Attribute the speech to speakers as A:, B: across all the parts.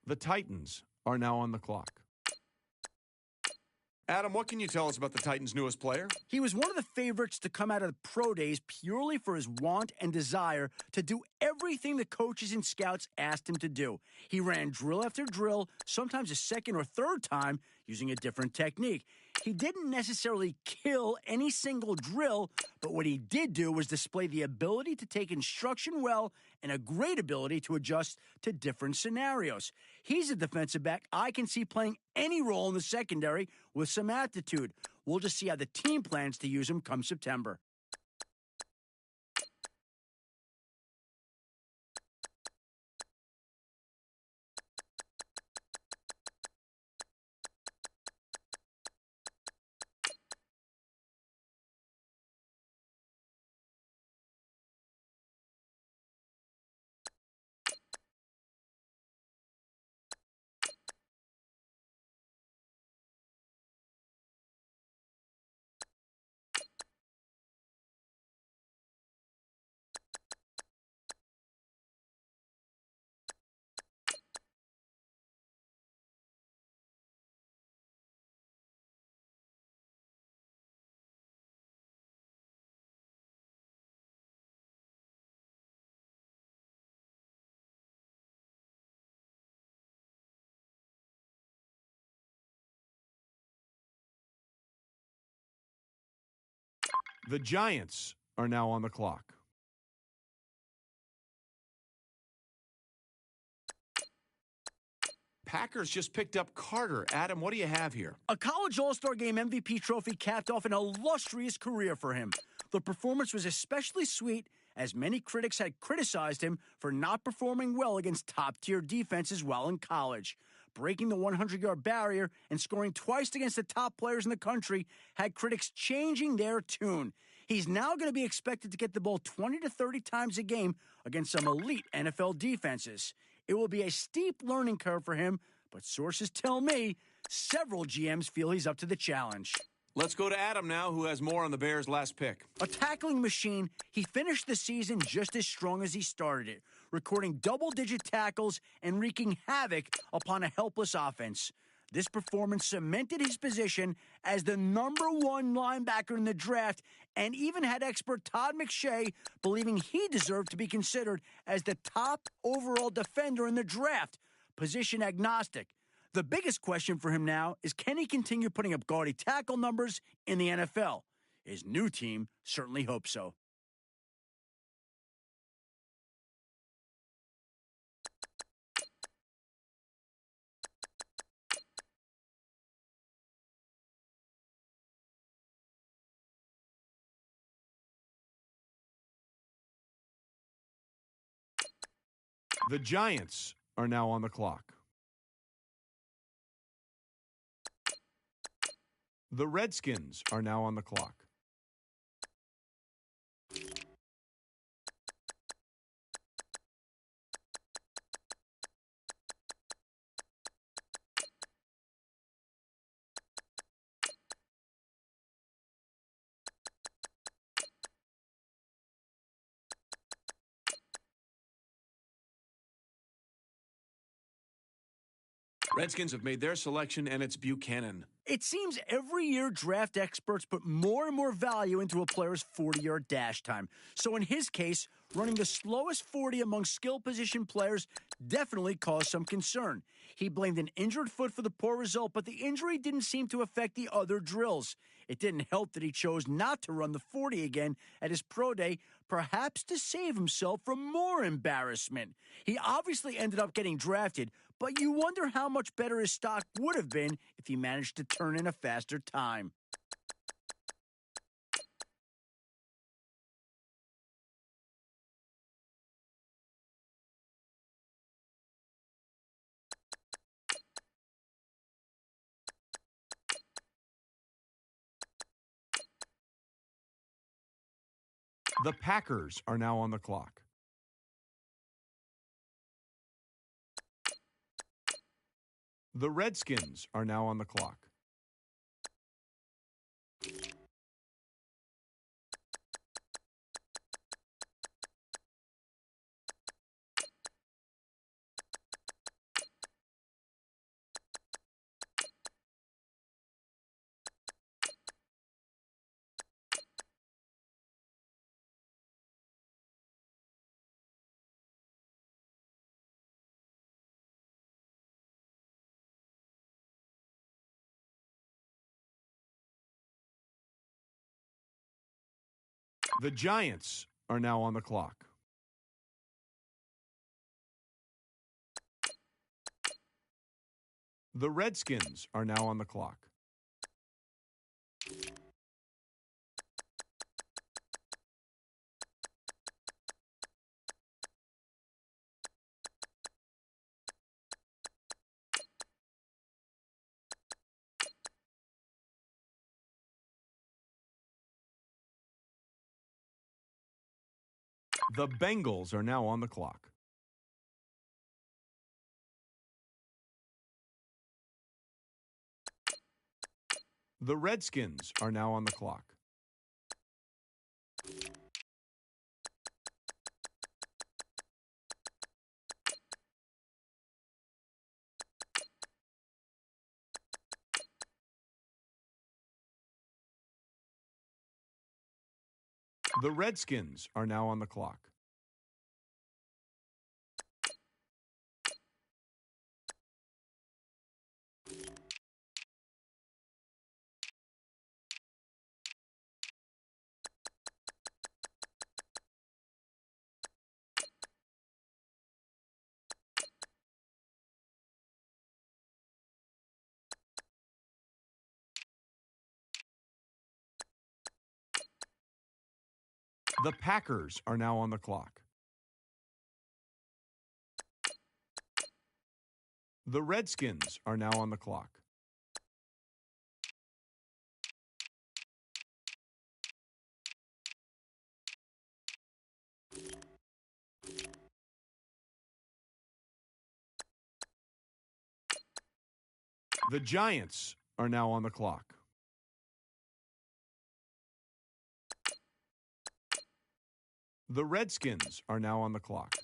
A: The Titans are now on the clock. Adam, what can you tell us about the Titans' newest player?
B: He was one of the favorites to come out of the pro days purely for his want and desire to do everything the coaches and scouts asked him to do. He ran drill after drill, sometimes a second or third time, using a different technique. He didn't necessarily kill any single drill, but what he did do was display the ability to take instruction well and a great ability to adjust to different scenarios. He's a defensive back I can see playing any role in the secondary with some aptitude. We'll just see how the team plans to use him come September.
A: The Giants are now on the clock. Packers just picked up Carter. Adam, what do you have here?
B: A college All-Star Game MVP trophy capped off an illustrious career for him. The performance was especially sweet as many critics had criticized him for not performing well against top-tier defenses while in college. Breaking the 100-yard barrier and scoring twice against the top players in the country had critics changing their tune. He's now going to be expected to get the ball 20 to 30 times a game against some elite NFL defenses. It will be a steep learning curve for him, but sources tell me several GMs feel he's up to the challenge.
A: Let's go to Adam now, who has more on the Bears' last pick.
B: A tackling machine, he finished the season just as strong as he started it, recording double-digit tackles and wreaking havoc upon a helpless offense. This performance cemented his position as the number one linebacker in the draft and even had expert Todd McShay believing he deserved to be considered as the top overall defender in the draft, position agnostic. The biggest question for him now is, can he continue putting up gaudy tackle numbers in the NFL? His new team certainly hopes so.
A: The Giants are now on the clock. The Redskins are now on the clock. Redskins have made their selection, and it's Buchanan.
B: It seems every year draft experts put more and more value into a player's 40-yard dash time. So in his case, running the slowest 40 among skill position players definitely caused some concern. He blamed an injured foot for the poor result, but the injury didn't seem to affect the other drills. It didn't help that he chose not to run the 40 again at his pro day, perhaps to save himself from more embarrassment. He obviously ended up getting drafted, but you wonder how much better his stock would have been if he managed to turn in a faster time.
A: The Packers are now on the clock. The Redskins are now on the clock. The Giants are now on the clock. The Redskins are now on the clock. The Bengals are now on the clock. The Redskins are now on the clock. The Redskins are now on the clock. The Packers are now on the clock. The Redskins are now on the clock. The Giants are now on the clock. The Redskins are now on the clock.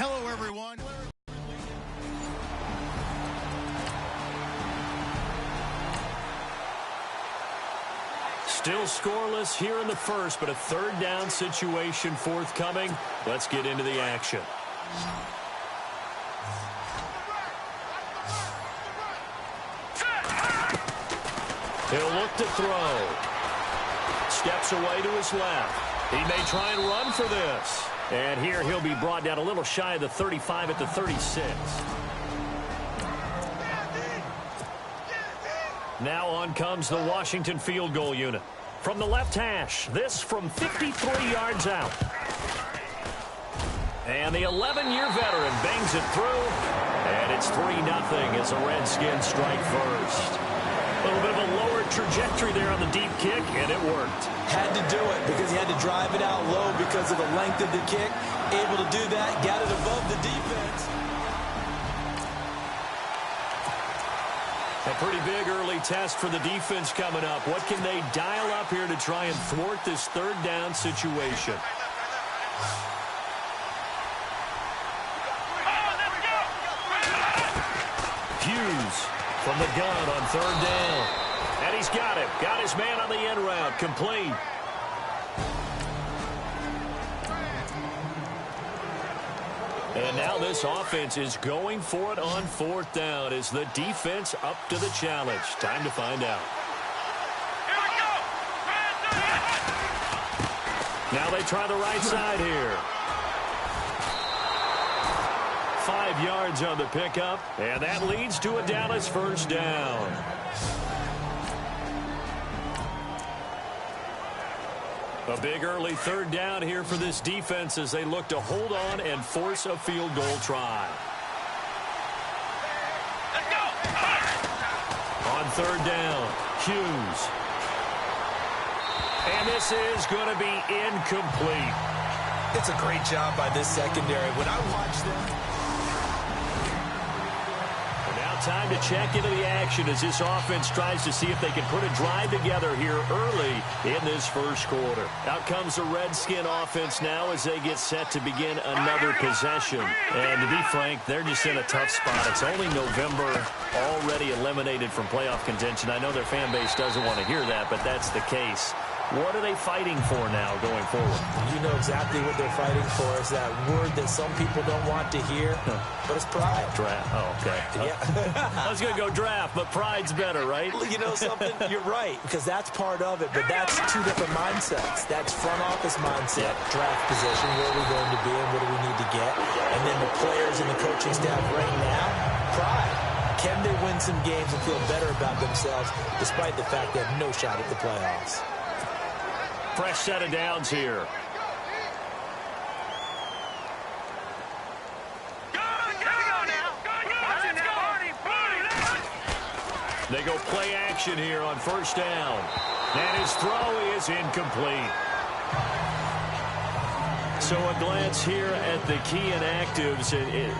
A: Hello, everyone.
C: Still scoreless here in the first, but a third down situation forthcoming. Let's get into the action. He'll look to throw. Steps away to his left. He may try and run for this. And here he'll be brought down a little shy of the 35 at the 36. Now on comes the Washington field goal unit. From the left hash, this from 53 yards out. And the 11-year veteran bangs it through. And it's 3-0 as the Redskins strike first. A little bit of a lower trajectory there on the deep kick, and it worked.
D: Had to do it because he had to drive it out low because of the length of the kick. Able to do that, got it above the defense.
C: A pretty big early test for the defense coming up. What can they dial up here to try and thwart this third down situation? Hughes from the gun on third down. And he's got him. Got his man on the end route. Complete. And now this offense is going for it on fourth down. Is the defense up to the challenge? Time to find out.
E: Here we go.
C: Now they try the right side here. 5 yards on the pickup, and that leads to a Dallas first down. A big early third down here for this defense as they look to hold on and force a field goal try.
E: Let's go.
C: On third down, Hughes. And this is going to be incomplete.
D: It's a great job by this secondary. When I watch them...
C: Time to check into the action as this offense tries to see if they can put a drive together here early in this first quarter. Out comes the Redskin offense now as they get set to begin another possession. And to be frank, they're just in a tough spot. It's only November, already eliminated from playoff contention. I know their fan base doesn't want to hear that, but that's the case. What are they fighting for now going forward?
D: You know exactly what they're fighting for. Is that word that some people don't want to hear, but it's pride.
C: Draft. Oh, okay.
D: Yeah.
C: I was going to go draft, but pride's better, right?
D: You know something? You're right, because that's part of it, but that's two different mindsets. That's front office mindset, draft position, where are we going to be and what do we need to get? And then the players and the coaching staff right now, pride. Can they win some games and feel better about themselves despite the fact they have no shot at the playoffs?
C: Fresh set of downs here. They go play action here on first down. And his throw is incomplete. So a glance here at the key inactives.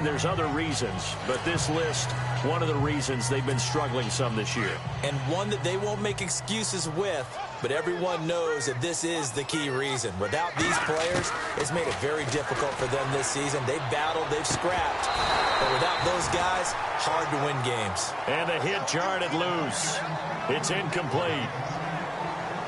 C: There's other reasons, but this list, one of the reasons they've been struggling some this year.
D: And one that they won't make excuses with, but everyone knows that this is the key reason. Without these players, it's made it very difficult for them this season. They've battled, they've scrapped. But without those guys, hard to win games.
C: And the hit jarred it loose. It's incomplete.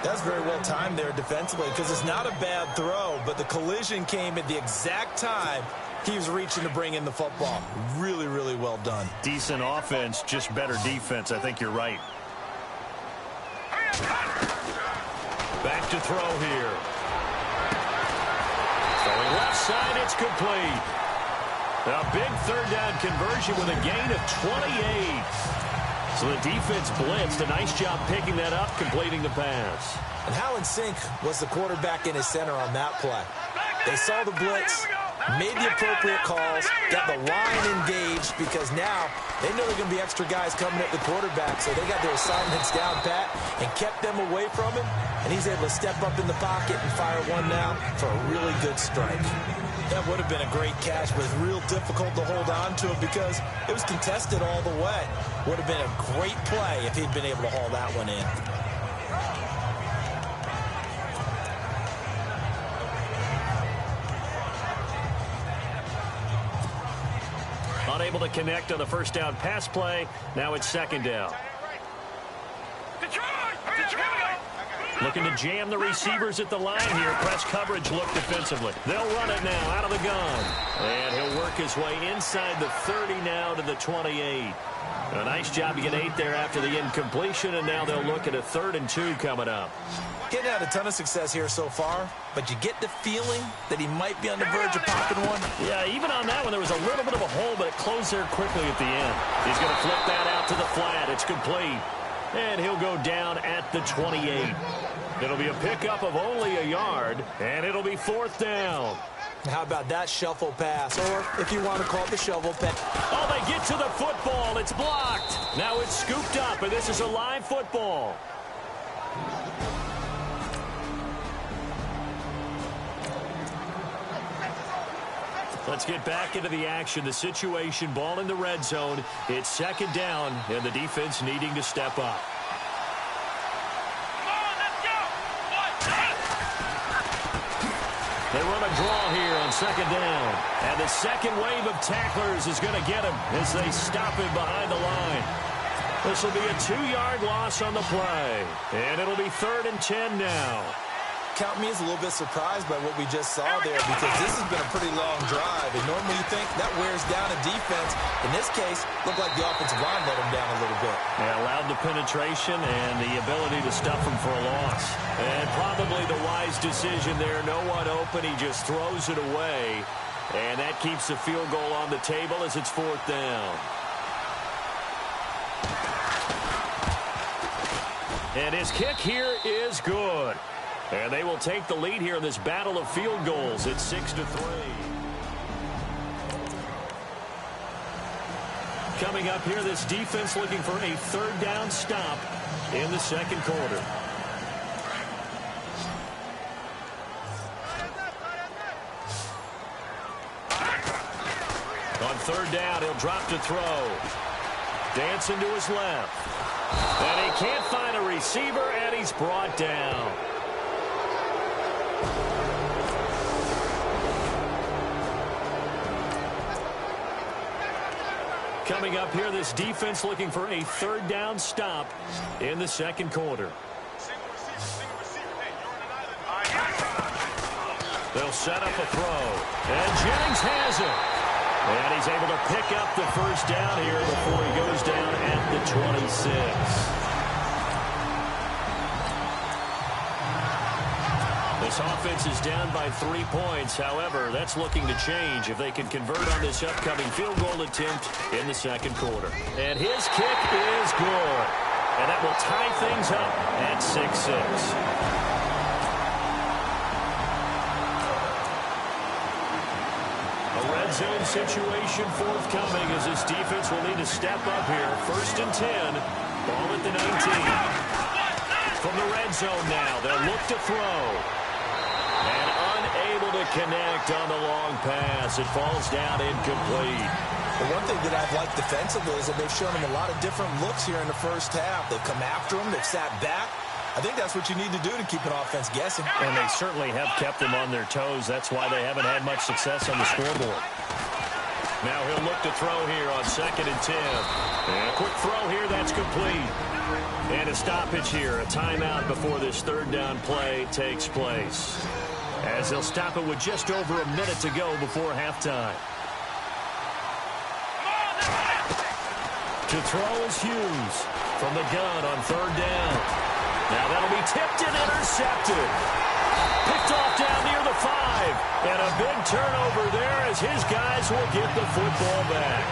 D: That's very well timed there defensively because it's not a bad throw, but the collision came at the exact time he was reaching to bring in the football. Really, really well done.
C: Decent offense, just better defense. I think you're right. Back to throw here. Throwing left side, it's complete. A big third down conversion with a gain of 28. So the defense blitzed. A nice job picking that up, completing the pass.
D: And how in sync was the quarterback in his center on that play? They saw the blitz, made the appropriate calls, got the line engaged because now they know there are going to be extra guys coming at the quarterback, so they got their assignments down pat and kept them away from him, and he's able to step up in the pocket and fire one now for a really good strike. That would have been a great catch, but it's real difficult to hold on to it because it was contested all the way. Would have been a great play if he'd been able to haul that one in.
C: Unable to connect on the first down pass play. Now it's second down. Looking to jam the receivers at the line here. Press coverage look defensively. They'll run it now out of the gun. And he'll work his way inside the 30 now to the 28. A nice job to get 8 there after the incompletion, and now they'll look at a 3rd and 2 coming up.
D: Getting out a ton of success here so far, but you get the feeling that he might be on the verge of popping one.
C: Yeah, even on that one, there was a little bit of a hole, but it closed there quickly at the end. He's going to flip that out to the flat. It's complete. And he'll go down at the 28. It'll be a pickup of only a yard, and it'll be 4th down.
D: How about that shuffle pass, or if you want to call it the shovel pass.
C: Oh, they get to the football. It's blocked. Now it's scooped up, and this is a live football. Let's get back into the action. The situation, ball in the red zone. It's second down, and the defense needing to step up. They run a draw here on second down. And the second wave of tacklers is going to get him as they stop him behind the line. This will be a 2-yard loss on the play. And it'll be 3rd and 10 now.
D: Count me as a little bit surprised by what we just saw there because this has been a pretty long drive. And normally you think that wears down a defense. In this case, looked like the offensive line let him down a little bit.
C: Yeah, allowed the penetration and the ability to stuff him for a loss. And probably the wise decision there. No one open. He just throws it away. And that keeps the field goal on the table as it's 4th down. And his kick here is good. And they will take the lead here in this battle of field goals. It's 6-3. Coming up here, this defense looking for a 3rd down stop in the second quarter. On 3rd down, he'll drop to throw. Dancing to his left. And he can't find a receiver, and he's brought down. Coming up here, this defense looking for a 3rd down stop in the second quarter. They'll set up a throw. And Jennings has it. And he's able to pick up the first down here before he goes down at the 26. This offense is down by 3 points. However, that's looking to change if they can convert on this upcoming field goal attempt in the second quarter. And his kick is good. And that will tie things up at 6-6. Zone situation forthcoming as this defense will need to step up here. 1st and 10. Ball at the 19. From the red zone now, they'll look to throw. And unable to connect on the long pass. It falls down incomplete.
D: The one thing that I've liked defensively is that they've shown him a lot of different looks here in the first half. They've come after him. They've sat back. I think that's what you need to do to keep an offense guessing.
C: And they certainly have kept them on their toes. That's why they haven't had much success on the scoreboard. Now he'll look to throw here on 2nd and 10. And a quick throw here, that's complete. And a stoppage here, a timeout before this 3rd down play takes place. As they'll stop it with just over a minute to go before halftime. To throw is Hughes from the gun on 3rd down. Now that'll be tipped and intercepted. Picked off down near the 5. And a big turnover there as his guys will get the football back.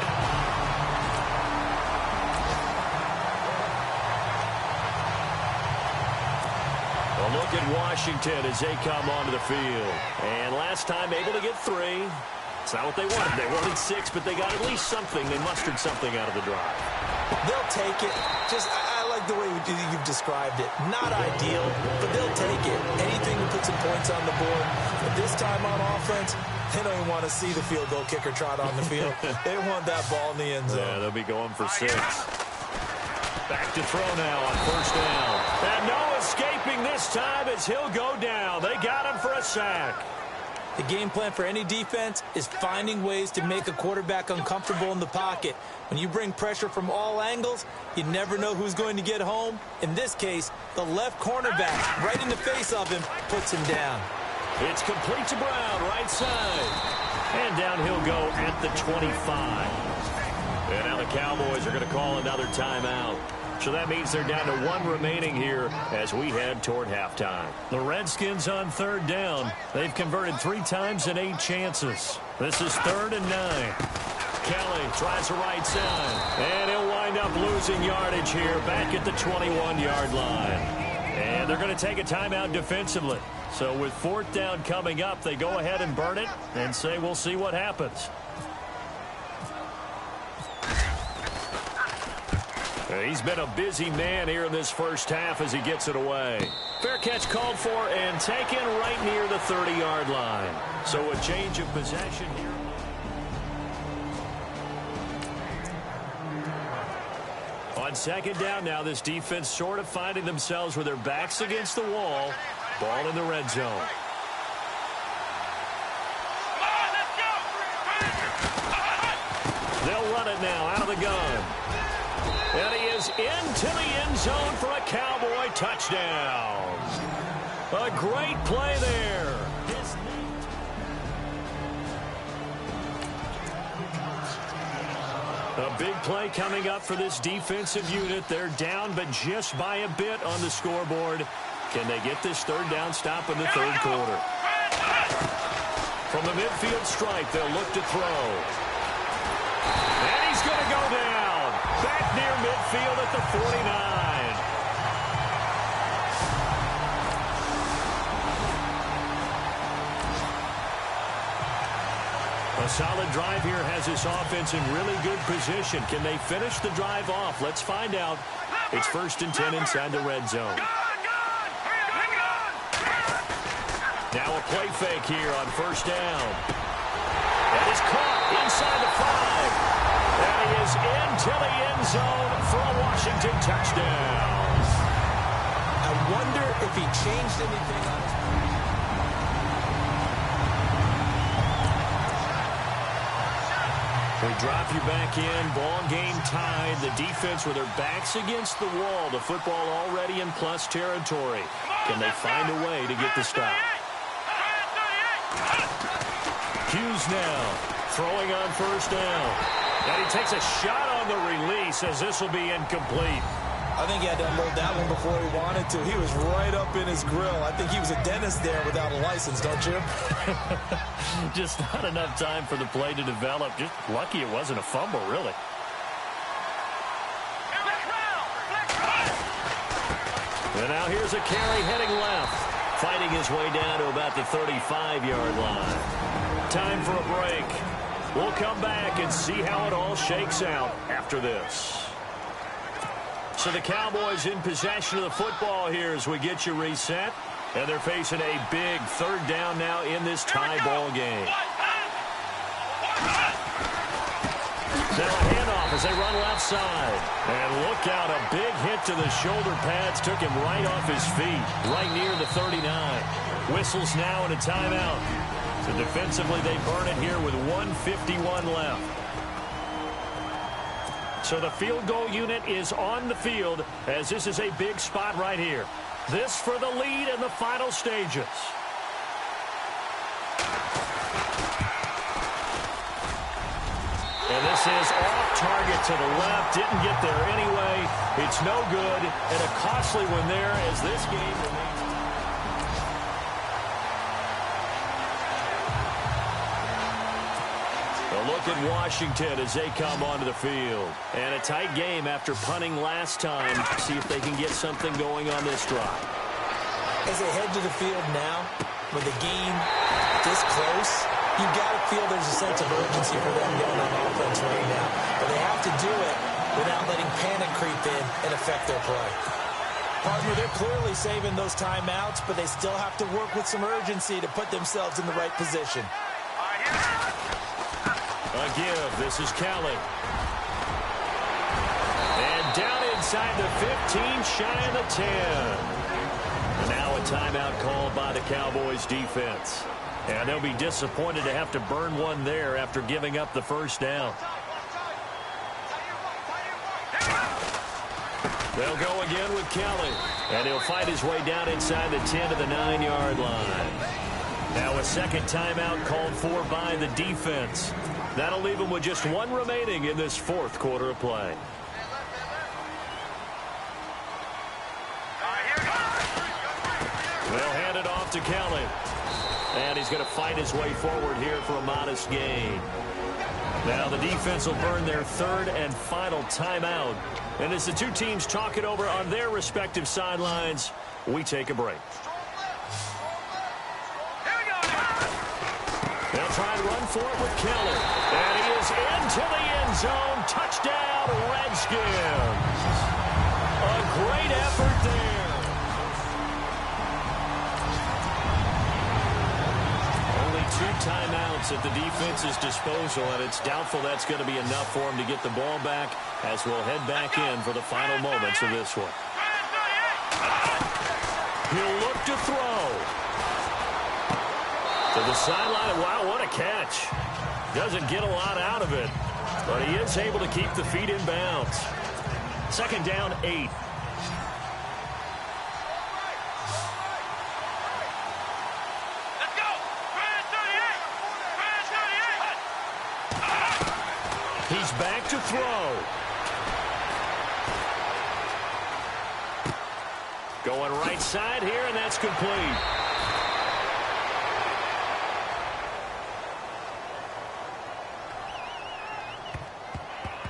C: A look at Washington as they come onto the field. And last time able to get 3. It's not what they wanted. They wanted 6, but they got at least something. They mustered something out of the drive.
D: They'll take it. I like the way you've described it. Not ideal, but they'll take it. Anything to put some points on the board. But this time on offense, they don't even want to see the field goal kicker trot on the field. They want that ball in the end zone.
C: Yeah, they'll be going for 6. Back to throw now on first down. And no escaping this time as he'll go down. They got him for a sack.
D: The game plan for any defense is finding ways to make a quarterback uncomfortable in the pocket. When you bring pressure from all angles, you never know who's going to get home. In this case, the left cornerback, right in the face of him, puts him down.
C: It's complete to Brown, right side. And down he'll go at the 25. And now the Cowboys are going to call another timeout. So that means they're down to 1 remaining here as we head toward halftime. The Redskins on third down. They've converted 3 times and 8 chances. This is 3rd and 9. Kelly tries the right side. And he'll wind up losing yardage here back at the 21-yard line. And they're going to take a timeout defensively. So with 4th down coming up, they go ahead and burn it and say we'll see what happens. He's been a busy man here in this first half as he gets it away. Fair catch called for and taken right near the 30-yard line. So a change of possession here. On 2nd down now, this defense sort of finding themselves with their backs against the wall. Ball in the red zone. They'll run it now out of the gun. And he is into the end zone for a Cowboy touchdown. A great play there. A big play coming up for this defensive unit. They're down, but just by a bit on the scoreboard. Can they get this 3rd down stop in the 3rd quarter? From the midfield stripe, they'll look to throw. And he's going to go down. Back near midfield at the 49. A solid drive here has this offense in really good position. Can they finish the drive off? Let's find out. It's 1st and 10 inside the red zone. Now a play fake here on 1st down. And it's caught inside the 5. And he is into the end zone for a Washington touchdown.
D: I wonder if he changed anything on his...
C: We drop you back in. Ball game tied. The defense with their backs against the wall. The football already in plus territory. Can they find a way to get the stop? Hughes now throwing on 1st down. And he takes a shot on the release as this will be incomplete.
D: I think he had to unload that one before he wanted to. He was right up in his grill. I think he was a dentist there without a license, don't you?
C: Just not enough time for the play to develop. Just lucky it wasn't a fumble, really. And now here's a carry heading left. Fighting his way down to about the 35-yard line. Time for a break. We'll come back and see how it all shakes out after this. So the Cowboys in possession of the football here as we get you reset. And they're facing a big 3rd down now in this tie ball game. Now a handoff as they run left side. And look out, a big hit to the shoulder pads. Took him right off his feet, right near the 39. Whistles now and a timeout. So defensively, they burn it here with 1:51 left. So the field goal unit is on the field as this is a big spot right here. This for the lead in the final stages. And this is off target to the left. Didn't get there anyway. It's no good. And a costly one there as this game remains. A look at Washington as they come onto the field. And a tight game after punting last time. See if they can get something going on this drive.
D: As they head to the field now, with the game this close, you've got to feel there's a sense of urgency for them going on offense right now. But they have to do it without letting panic creep in and affect their play. Partner, they're clearly saving those timeouts, but they still have to work with some urgency to put themselves in the right position.
C: A give. This is Kelly. And down inside the 15, shy of the 10. And now a timeout called by the Cowboys defense. And they'll be disappointed to have to burn one there after giving up the first down. They'll go again with Kelly. And he'll fight his way down inside the 10 to the 9-yard line. Now a second timeout called for by the defense. That'll leave them with just one remaining in this fourth quarter of play. They'll hand it off to Kelly. And he's going to fight his way forward here for a modest gain. Now the defense will burn their third and final timeout. And as the two teams talk it over on their respective sidelines, we take a break. They'll try and run for it with Kelly. And he is into the end zone. Touchdown, Redskins. A great effort there. Only 2 timeouts at the defense's disposal, and it's doubtful that's going to be enough for him to get the ball back as we'll head back in for the final moments of this one. He'll look to throw. To the sideline. Wow, what a catch. Doesn't get a lot out of it, but he is able to keep the feet in bounds. Second down, 8.
E: Let's go.
C: He's back to throw. Going right side here, and that's complete.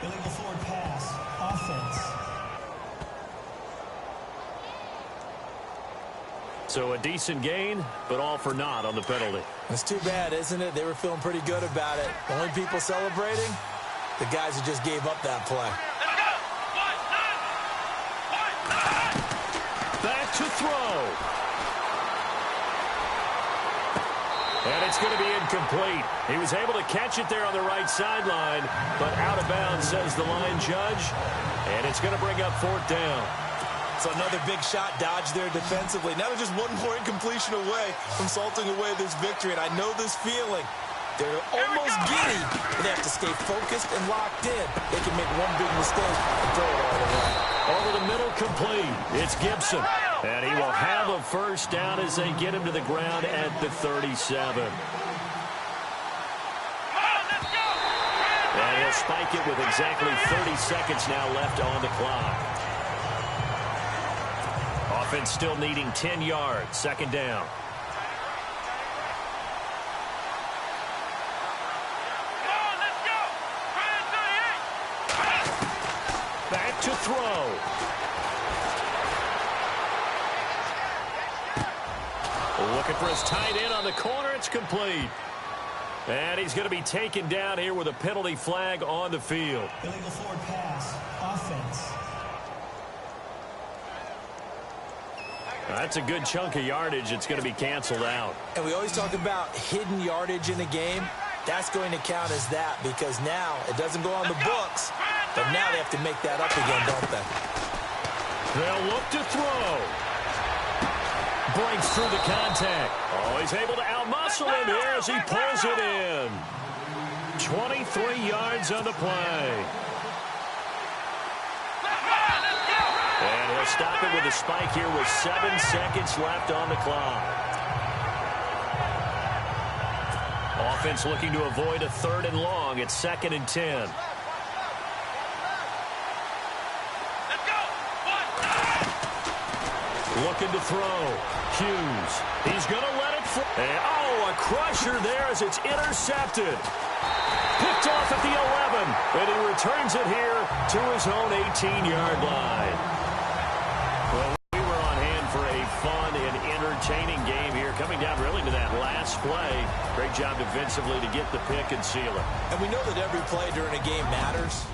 F: Illegal forward pass. Offense.
C: So a decent gain, but all for naught on the penalty.
D: It's too bad, isn't it? They were feeling pretty good about it. The only people celebrating, the guys who just gave up that play.
C: Back to throw. And it's going to be incomplete. He was able to catch it there on the right sideline, but out of bounds, says the line judge. And it's going to bring up 4th down.
D: So another big shot dodged there defensively. Now they're just one more incompletion away from salting away this victory. And I know this feeling. They're almost giddy, but they have to stay focused and locked in. They can make one big mistake and throw it all the way.
C: Over the middle, complete. It's Gibson. And he will have a first down as they get him to the ground at the 37. And he'll spike it with exactly 30 seconds now left on the clock. Offense still needing 10 yards. Second down. Back to throw. Looking for his tight end on the corner. It's complete. And he's going to be taken down here with a penalty flag on the field.
F: Illegal forward pass. Offense.
C: That's a good chunk of yardage. It's going to be canceled out.
D: And we always talk about hidden yardage in a game. That's going to count as that because now it doesn't go on the books, but now they have to make that up again, don't they?
C: They'll look to throw. Breaks through the contact. Oh, he's able to outmuscle him here as he pulls it in. 23 yards on the play. And he'll stop it with a spike here with 7 seconds left on the clock. Offense looking to avoid a 3rd and long. It's 2nd and 10.
E: Let's go.
C: Looking to throw. Hughes. He's going to let it fly. Oh, a crusher there as it's intercepted. Picked off at the 11. And he returns it here to his own 18-yard line. Well, we were on hand for a fun and entertaining game here. Coming down really to that last play. Great job defensively to get the pick and seal it.
D: And we know that every play during a game matters.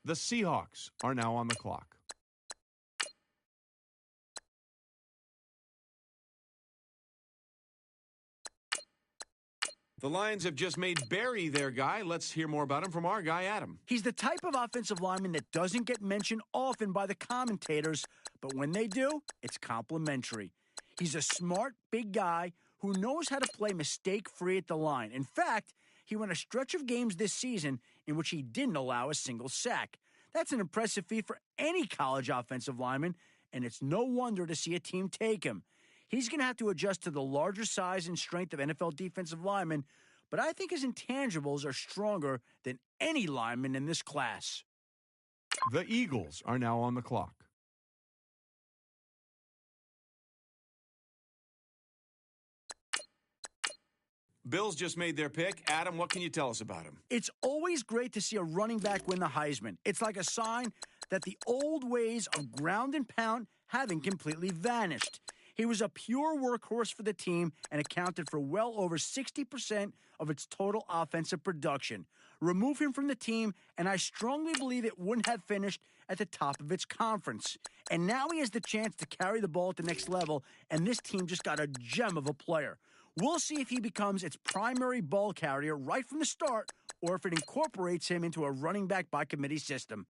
A: The Seahawks are now on the clock. The Lions have just made Barry their guy. Let's hear more about him from our guy, Adam.
B: He's the type of offensive lineman that doesn't get mentioned often by the commentators, but when they do, it's complimentary. He's a smart, big guy who knows how to play mistake-free at the line. In fact, he won a stretch of games this season in which he didn't allow a single sack. That's an impressive feat for any college offensive lineman, and it's no wonder to see a team take him. He's going to have to adjust to the larger size and strength of NFL defensive linemen, but I think his intangibles are stronger than any lineman in this class.
A: The Eagles are now on the clock. Bills just made their pick. Adam, what can you tell us about him?
B: It's always great to see a running back win the Heisman. It's like a sign that the old ways of ground and pound haven't completely vanished. He was a pure workhorse for the team and accounted for well over 60% of its total offensive production. Remove him from the team, and I strongly believe it wouldn't have finished at the top of its conference. And now he has the chance to carry the ball at the next level, and this team just got a gem of a player. We'll see if he becomes its primary ball carrier right from the start, or if it incorporates him into a running back by committee system.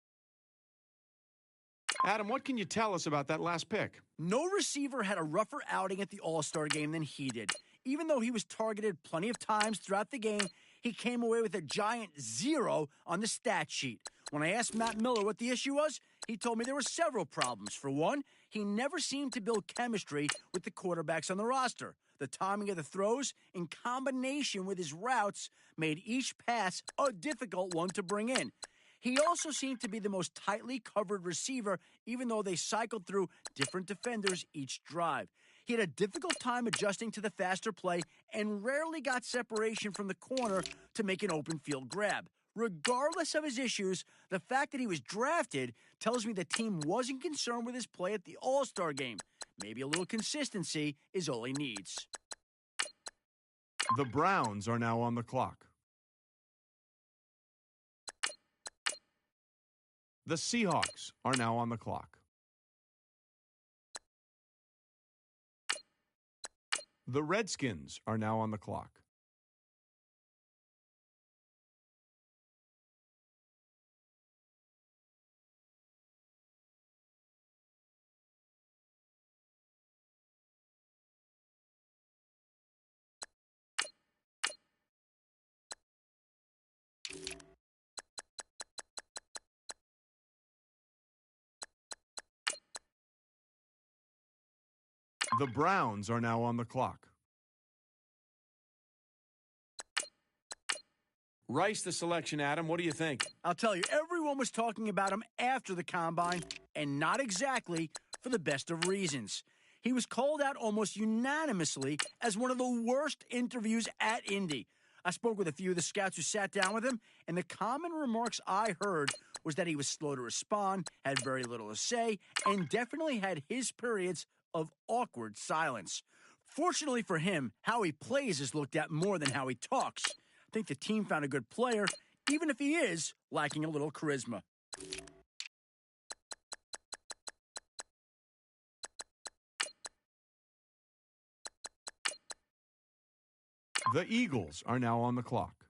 A: Adam, what can you tell us about that last pick?
B: No receiver had a rougher outing at the All-Star game than he did. Even though he was targeted plenty of times throughout the game, he came away with a giant 0 on the stat sheet. When I asked Matt Miller what the issue was, he told me there were several problems. For one, he never seemed to build chemistry with the quarterbacks on the roster. The timing of the throws, in combination with his routes, made each pass a difficult one to bring in. He also seemed to be the most tightly covered receiver, even though they cycled through different defenders each drive. He had a difficult time adjusting to the faster play and rarely got separation from the corner to make an open field grab. Regardless of his issues, the fact that he was drafted tells me the team wasn't concerned with his play at the All-Star game. Maybe a little consistency is all he needs.
A: The Browns are now on the clock. The Seahawks are now on the clock. The Redskins are now on the clock. The Browns are now on the clock. Rice, the selection, Adam. What do you think?
B: I'll tell you, everyone was talking about him after the combine, and not exactly for the best of reasons. He was called out almost unanimously as one of the worst interviews at Indy. I spoke with a few of the scouts who sat down with him, and the common remarks I heard was that he was slow to respond, had very little to say, and definitely had his periods of awkward silence. Fortunately for him, how he plays is looked at more than how he talks. I think the team found a good player, even if he is lacking a little charisma.
A: The Eagles are now on the clock.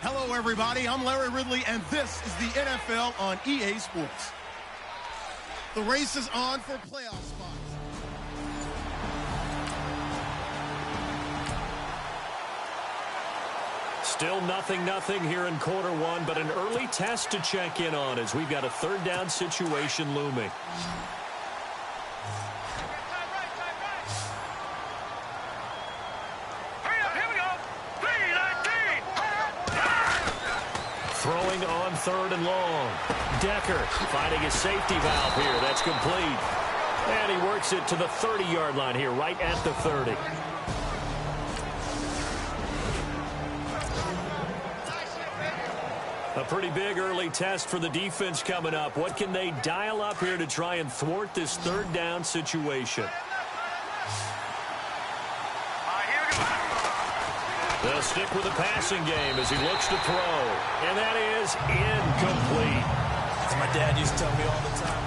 G: Hello, everybody. I'm Larry Ridley, and this is the NFL on EA Sports. The race is on for playoff spots.
C: Still 0-0 here in quarter one, but an early test to check in on as we've got a third down situation looming. Throwing on third and long. Decker finding his safety valve here. That's complete. And he works it to the 30-yard line here, right at the 30. A pretty big early test for the defense coming up. What can they dial up here to try and thwart this third down situation? They'll stick with the passing game as he looks to throw. And that is incomplete.
D: As my dad used to tell me all the time.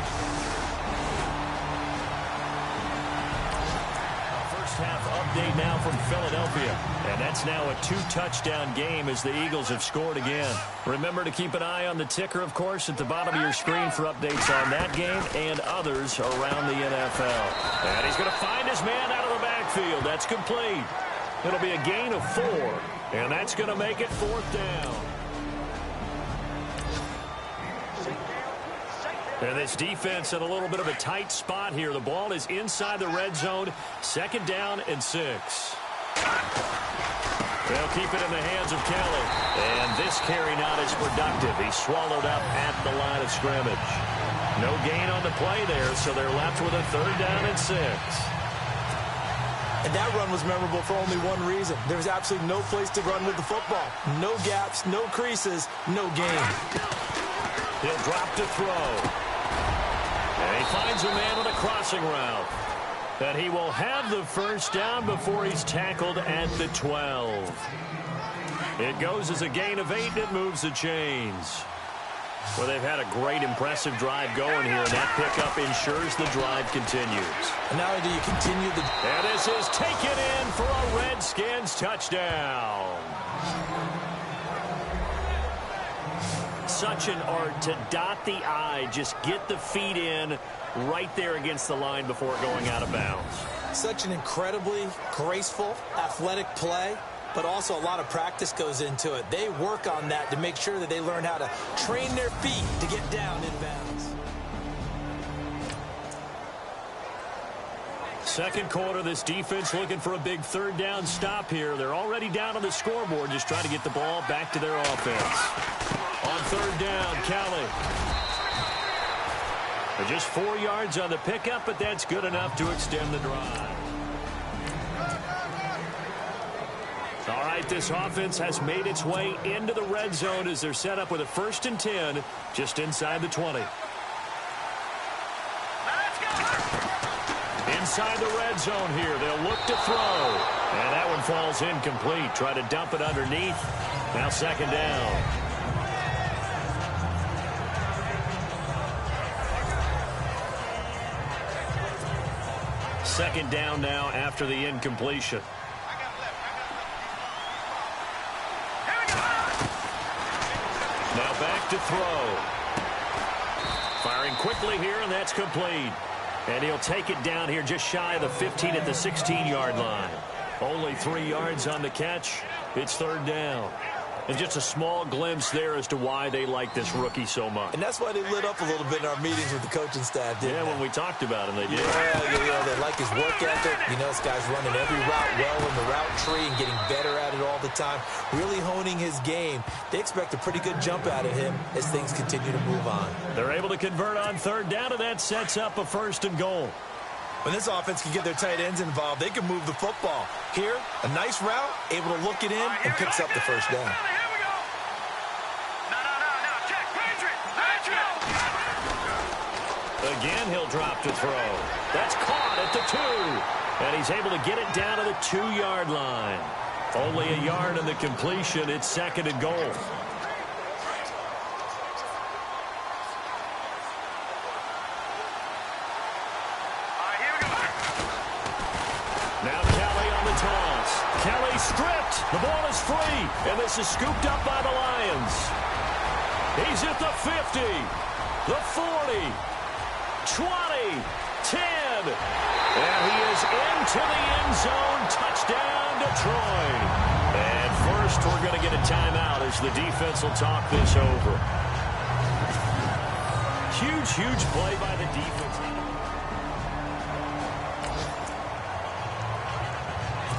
C: First half update now from Philadelphia. And that's now a 2-touchdown game as the Eagles have scored again. Remember to keep an eye on the ticker, of course, at the bottom of your screen for updates on that game and others around the NFL. And he's going to find his man out of the backfield. That's complete. It'll be a gain of 4, and that's going to make it 4th down. And this defense in a little bit of a tight spot here. The ball is inside the red zone. 2nd down and 6. They'll keep it in the hands of Kelly. And this carry not as productive. He's swallowed up at the line of scrimmage. No gain on the play there, so they're left with a 3rd down and 6.
D: And that run was memorable for only one reason. There was absolutely no place to run with the football. No gaps, no creases, no gain.
C: He'll drop to throw. he finds a man on a crossing route. And he will have the first down before he's tackled at the 12. It goes as a gain of 8, and it moves the chains. Well, they've had a great, impressive drive going here, and that pickup ensures the drive continues.
D: And not only do you continue the...
C: And this is taken in for a Redskins touchdown. Such an art to dot the I, just get the feet in right there against the line before going out of bounds.
D: Such an incredibly graceful, athletic play, but also a lot of practice goes into it. They work on that to make sure that they learn how to train their feet to get down in bounds.
C: Second quarter, this defense looking for a big third down stop here. They're already down on the scoreboard, just trying to get the ball back to their offense. On third down, Kelly. They're just 4 yards on the pickup, but that's good enough to extend the drive. All right, this offense has made its way into the red zone as they're set up with a 1st and 10 just inside the 20. Inside the red zone here, they'll look to throw. And that one falls incomplete. Try to dump it underneath. Now 2nd down. Second down now after the incompletion. Now back to throw. Firing quickly here, and that's complete. And he'll take it down here just shy of the 15 at the 16-yard line. Only 3 yards on the catch. It's 3rd down. And just a small glimpse there as to why they like this rookie so much.
D: And that's why they lit up a little bit in our meetings with the coaching staff, didn't they?
C: When we talked about him, they did.
D: Yeah, they like his work ethic. You know, this guy's running every route well in the route tree and getting better at it all the time, really honing his game. They expect a pretty good jump out of him as things continue to move on.
C: They're able to convert on 3rd down, and that sets up a 1st and goal.
D: When this offense can get their tight ends involved, they can move the football. Here, a nice route, able to look it in, and picks up the 1st down.
C: Again, he'll drop to throw. That's caught at the 2. And he's able to get it down to the 2-yard line. Only a yard on the completion. It's 2nd and goal. Now Kelly on the toss. Kelly stripped. The ball is free. And this is scooped up by the Lions. He's at the 50. The 40. 20, 10, and he is into the end zone. Touchdown, Detroit. And first, we're going to get a timeout as the defense will talk this over. Huge play by the defense.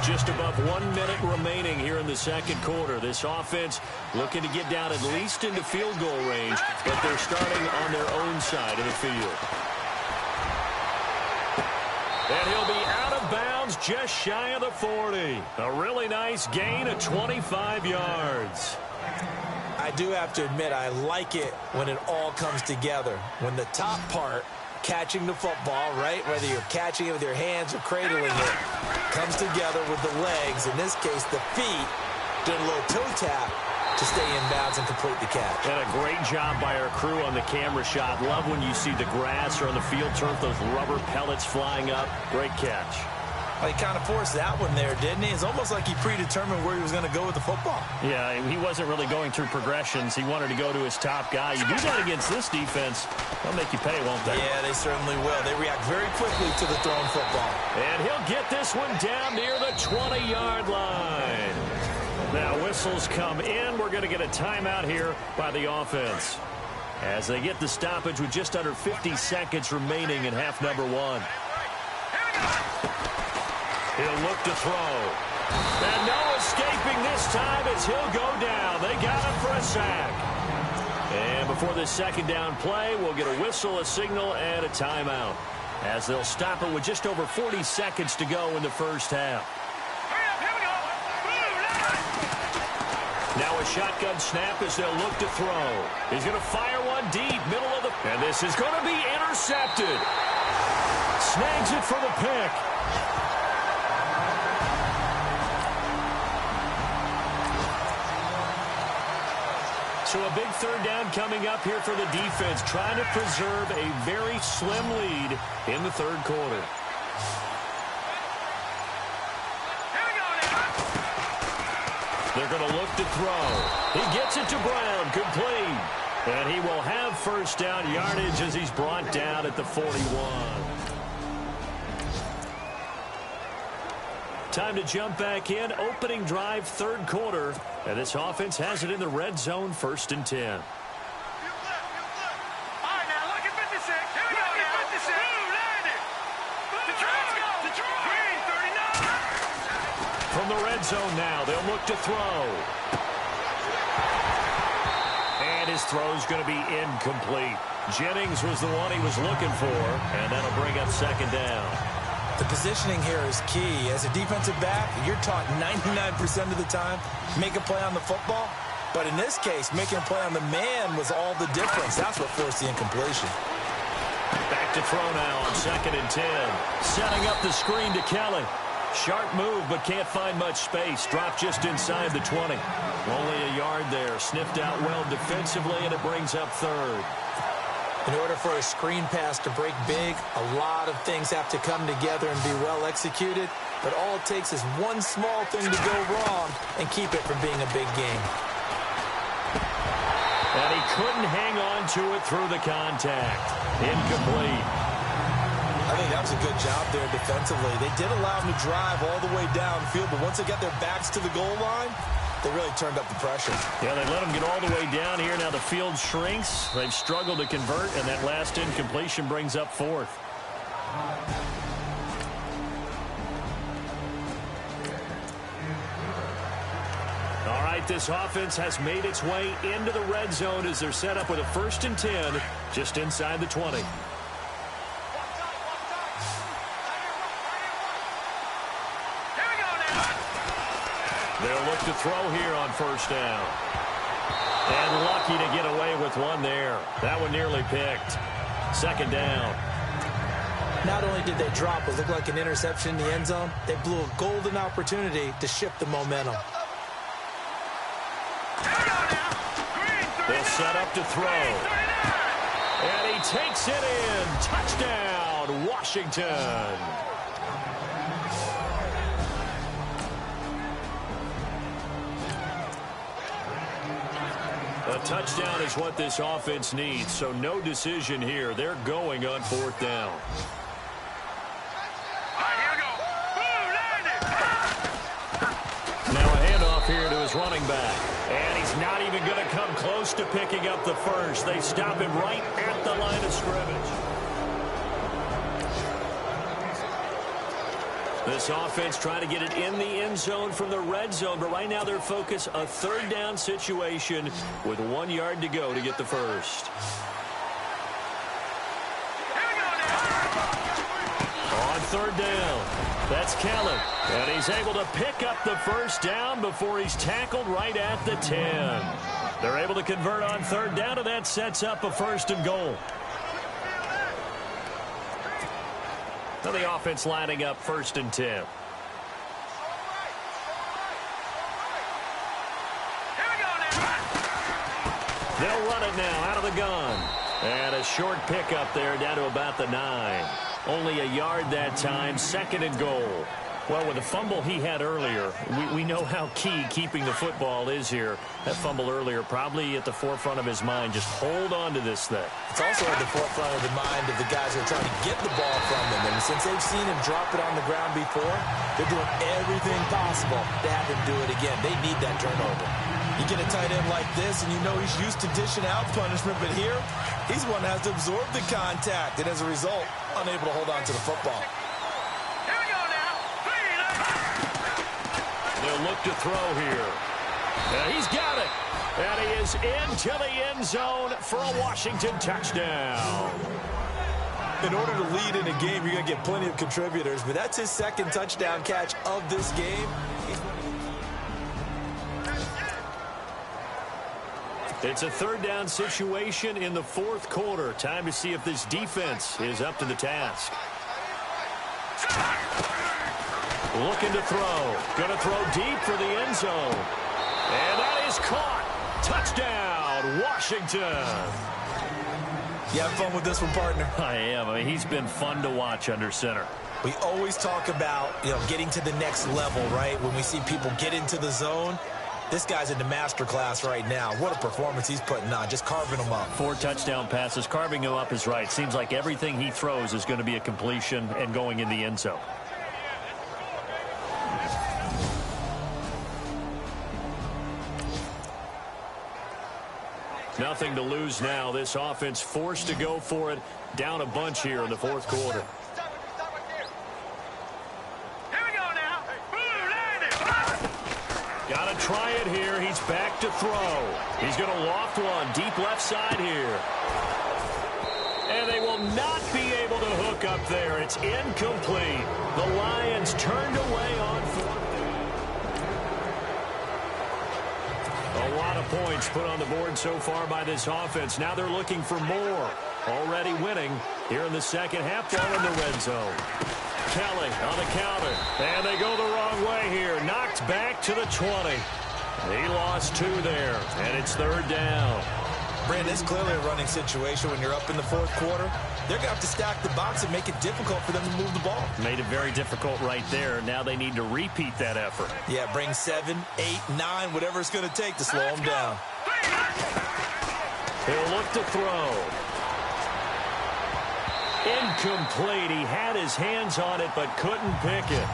C: Just above 1 minute remaining here in the second quarter. This offense looking to get down at least into field goal range, but they're starting on their own side of the field. And he'll be out of bounds just shy of the 40. A really nice gain of 25 yards.
D: I do have to admit, I like it when it all comes together. When the top part, catching the football, right, whether you're catching it with your hands or cradling it, comes together with the legs, in this case the feet, doing a little toe tap to stay in bounds and complete the catch.
C: And a great job by our crew on the camera shot. Love when you see the grass or on the field turf, those rubber pellets flying up. Great catch.
D: Well, he kind of forced that one there, didn't he? It's almost like he predetermined where he was going to go with the football.
C: Yeah, he wasn't really going through progressions. He wanted to go to his top guy. You do that against this defense, they'll make you pay, won't they?
D: Yeah, they certainly will. They react very quickly to the thrown football.
C: And he'll get this one down near the 20-yard line. Now whistles come in. We're going to get a timeout here by the offense as they get the stoppage with just under 50 seconds remaining in half number 1. He'll look to throw. And no escaping this time as he'll go down. They got him for a sack. And before this 2nd down play, we'll get a whistle, a signal, and a timeout as they'll stop it with just over 40 seconds to go in the first half. Now a shotgun snap as they'll look to throw. He's going to fire one deep, middle of the... And this is going to be intercepted. Snags it for the pick. So a big third down coming up here for the defense, trying to preserve a very slim lead in the third quarter. They're going to look to throw. He gets it to Brown, complete. And he will have first down yardage as he's brought down at the 41. Time to jump back in. Opening drive, third quarter. And this offense has it in the red zone, 1st and 10.
E: All right, now look at 56. Here we go now. 56. Blue, landed. Detroit, go. Detroit. Green, 39.
C: From the red zone now, they'll look to throw. And his throw's going to be incomplete. Jennings was the one he was looking for, and that'll bring up second down.
D: The positioning here is key. As a defensive back, you're taught 99% of the time, make a play on the football. But in this case, making a play on the man was all the difference. That's what forced the incompletion.
C: Back to throw now on 2nd and 10. Setting up the screen to Kelly. Sharp move, but can't find much space. Dropped just inside the 20. Only a yard there. Sniffed out well defensively, and it brings up third.
D: In order for a screen pass to break big, a lot of things have to come together and be well executed. But all it takes is one small thing to go wrong and keep it from being a big game.
C: And he couldn't hang on to it through the contact. Incomplete.
D: I think that was a good job there defensively. They did allow him to drive all the way downfield, but once they got their backs to the goal line, they really turned up the pressure.
C: Yeah, they let him get all the way down here. Now the field shrinks. They've struggled to convert, and that last incompletion brings up 4th. All right, this offense has made its way into the red zone as they're set up with a 1st and 10 just inside the 20. They'll look to throw here on 1st down. And lucky to get away with one there. That one nearly picked. 2nd down.
D: Not only did they drop what looked like an interception in the end zone, they blew a golden opportunity to shift the momentum.
C: They'll set up to throw. And he takes it in. Touchdown, Washington. A touchdown is what this offense needs, so no decision here. They're going on 4th down. Now a handoff here to his running back. And he's not even going to come close to picking up the first. They stop him right at the line of scrimmage. This offense trying to get it in the end zone from the red zone, but right now their focus, a 3rd down situation with 1 yard to go to get the first. On 3rd down, that's Kelly, and he's able to pick up the first down before he's tackled right at the 10. They're able to convert on 3rd down, and that sets up a 1st and goal. Now the offense lining up 1st and 10. They'll run it now out of the gun. And a short pickup there down to about the 9. Only a yard that time, 2nd and goal. Well, with the fumble he had earlier, we know how key keeping the football is here. That fumble earlier probably at the forefront of his mind. Just hold on to this thing.
D: It's also at the forefront of the mind of the guys who are trying to get the ball from him. And since they've seen him drop it on the ground before, they're doing everything possible to have him do it again. They need that turnover. You get a tight end like this, and you know he's used to dishing out punishment, but here, he's one that has to absorb the contact, and as a result, unable to hold on to the football.
C: They'll look to throw here. And he's got it. And he is into the end zone for a Washington touchdown.
D: In order to lead in a game, you're going to get plenty of contributors, but that's his 2nd touchdown catch of this game.
C: It's a third down situation in the fourth quarter. Time to see if this defense is up to the task. Looking to throw. Going to throw deep for the end zone. And that is caught. Touchdown, Washington.
D: You have fun with this one, partner?
C: I am. I mean, he's been fun to watch under center.
D: We always talk about, getting to the next level, right? When we see people get into the zone, this guy's in the master class right now. What a performance he's putting on, just carving them up.
C: 4 touchdown passes. Carving him up is right. Seems like everything he throws is going to be a completion and going in the end zone. Nothing to lose now. This offense forced to go for it. Down a bunch here in the fourth quarter.
E: Here we go now.
C: Got to try it here. He's back to throw. He's going to loft one deep left side here. And they will not be able to hook up there. It's incomplete. The Lions turned away on fourth. A lot of points put on the board so far by this offense. Now they're looking for more. Already winning here in the second half. Ball in the red zone. Kelly on the counter. And they go the wrong way here. Knocked back to the 20. He lost 2 there. And it's third down.
D: Brandon, it's clearly a running situation when you're up in the fourth quarter. They're going to have to stack the box and make it difficult for them to move the ball.
C: Made it very difficult right there. Now they need to repeat that effort.
D: Yeah, bring 7, 8, 9, whatever it's going to take to slow them down.
C: He'll look to throw. Incomplete. He had his hands on it but couldn't pick it.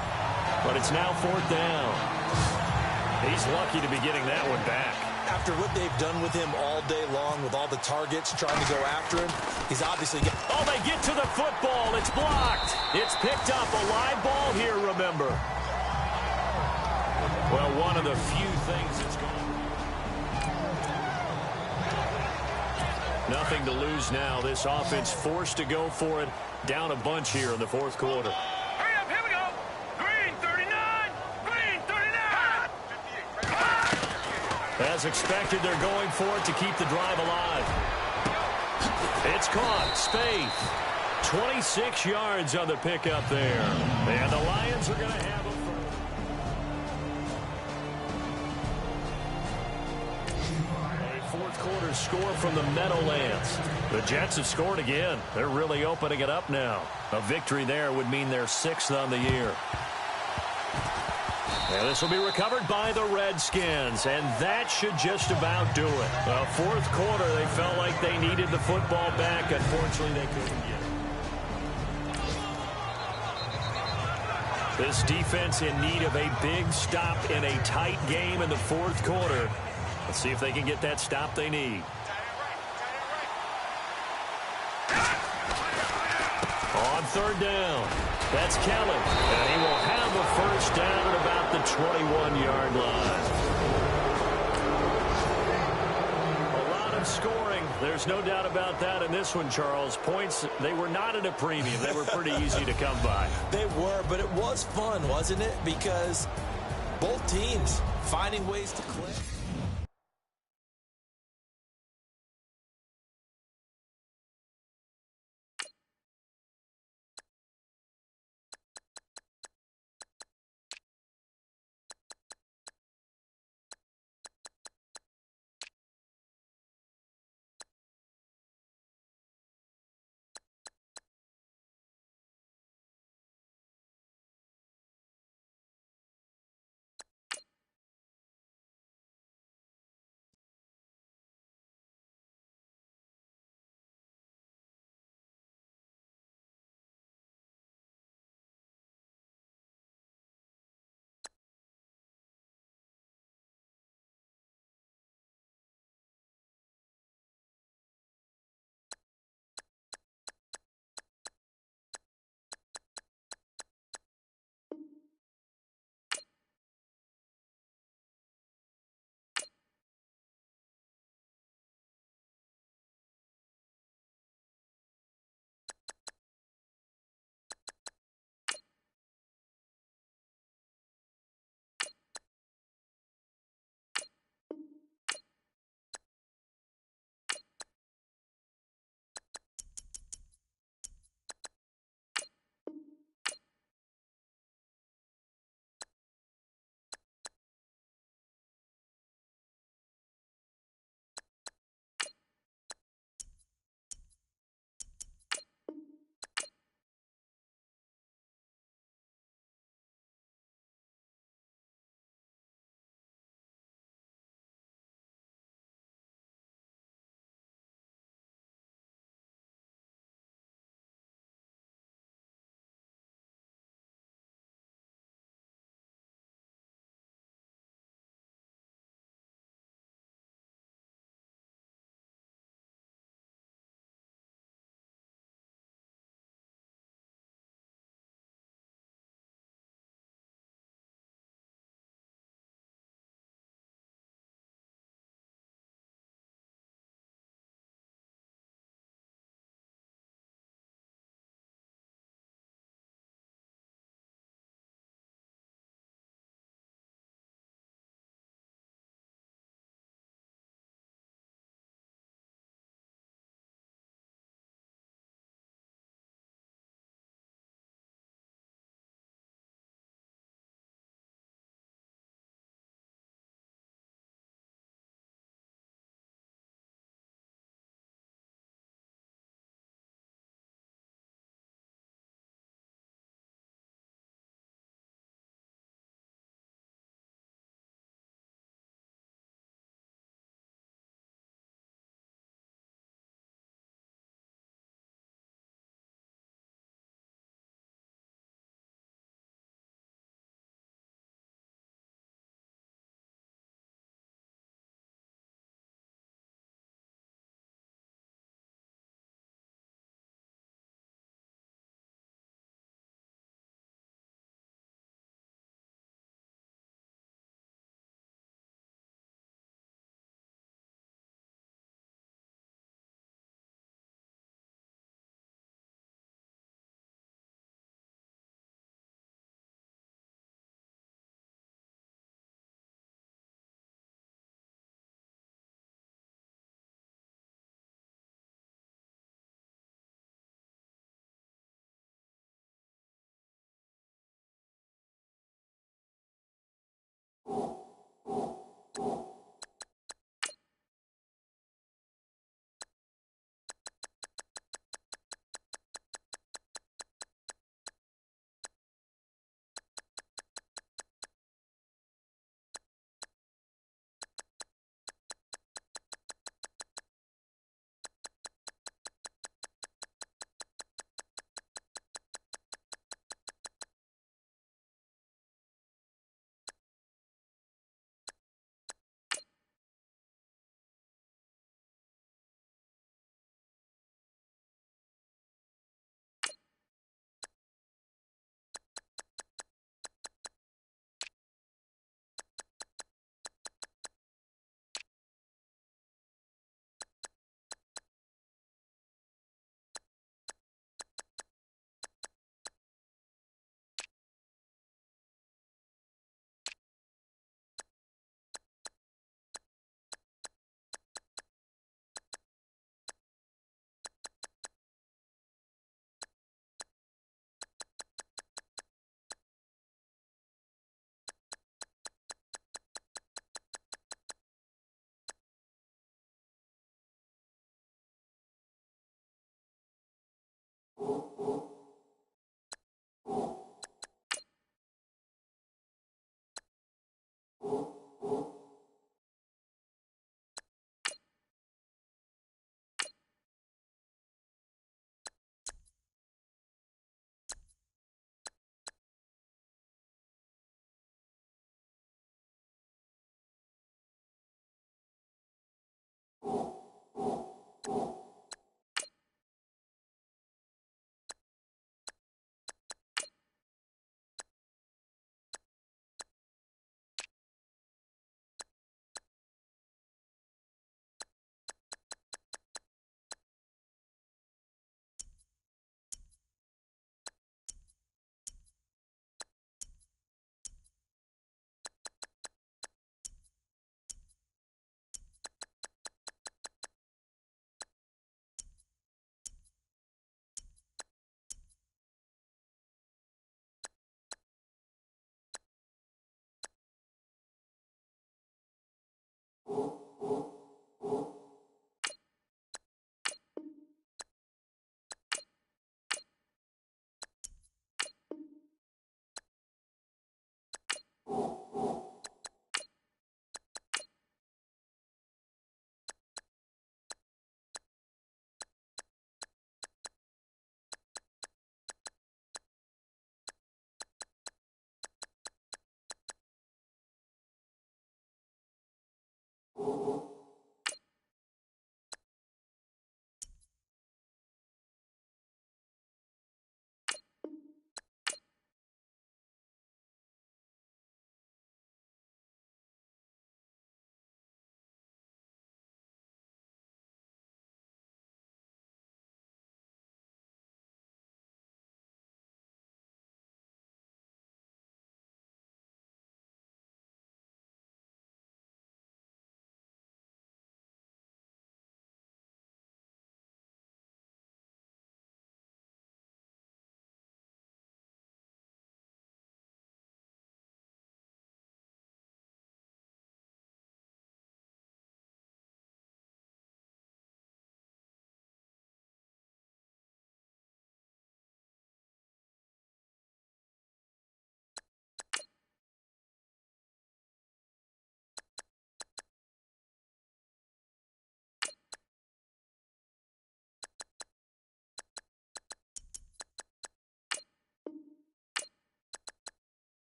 C: But it's now fourth down. He's lucky to be getting that one back.
D: After what they've done with him all day long, with all the targets trying to go after him, he's obviously
C: Oh, they get to the football. It's blocked. It's picked up. A live ball here, remember. Well, one of the few things that's going. Nothing to lose now. This offense forced to go for it. Down a bunch here in the fourth quarter.
E: Hurry up, here we go. Green 39. Green 39.
C: As expected, they're going for it to keep the drive alive. It's caught. Spaeth. 26 yards on the pickup there. And the Lions are going to have a fourth quarter score from the Meadowlands. The Jets have scored again. They're really opening it up now. A victory there would mean they're 6th on the year. And this will be recovered by the Redskins, and that should just about do it. Fourth quarter, they felt like they needed the football back. Unfortunately, they couldn't get it. This defense in need of a big stop in a tight game in the fourth quarter. Let's see if they can get that stop they need. On third down, that's Kelly. And he will have a first down at about the 21-yard line. A lot of scoring. There's no doubt about that in this one, Charles. Points, they were not at a premium. They were pretty easy to come by.
D: They were, but it was fun, wasn't it? Because both teams finding ways to click.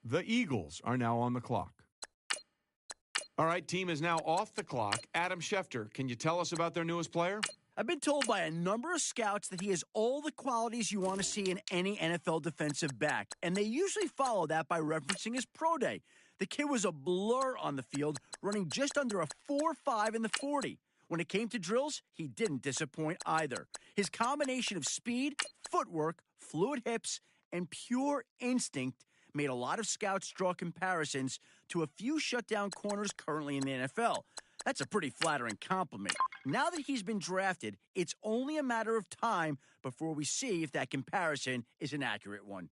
A: The Eagles are now on the clock. All right, team is now off the clock. Adam Schefter, can you tell us about their newest player?
B: I've been told by a number of scouts that he has all the qualities you want to see in any NFL defensive back, and they usually follow that by referencing his pro day. The kid was a blur on the field, running just under a 4.5 in the 40. When it came to drills, he didn't disappoint either. His combination of speed, footwork, fluid hips, and pure instinct made a lot of scouts draw comparisons to a few shutdown corners currently in the NFL. That's a pretty flattering compliment. Now that he's been drafted, it's only a matter of time before we see if that comparison is an accurate one.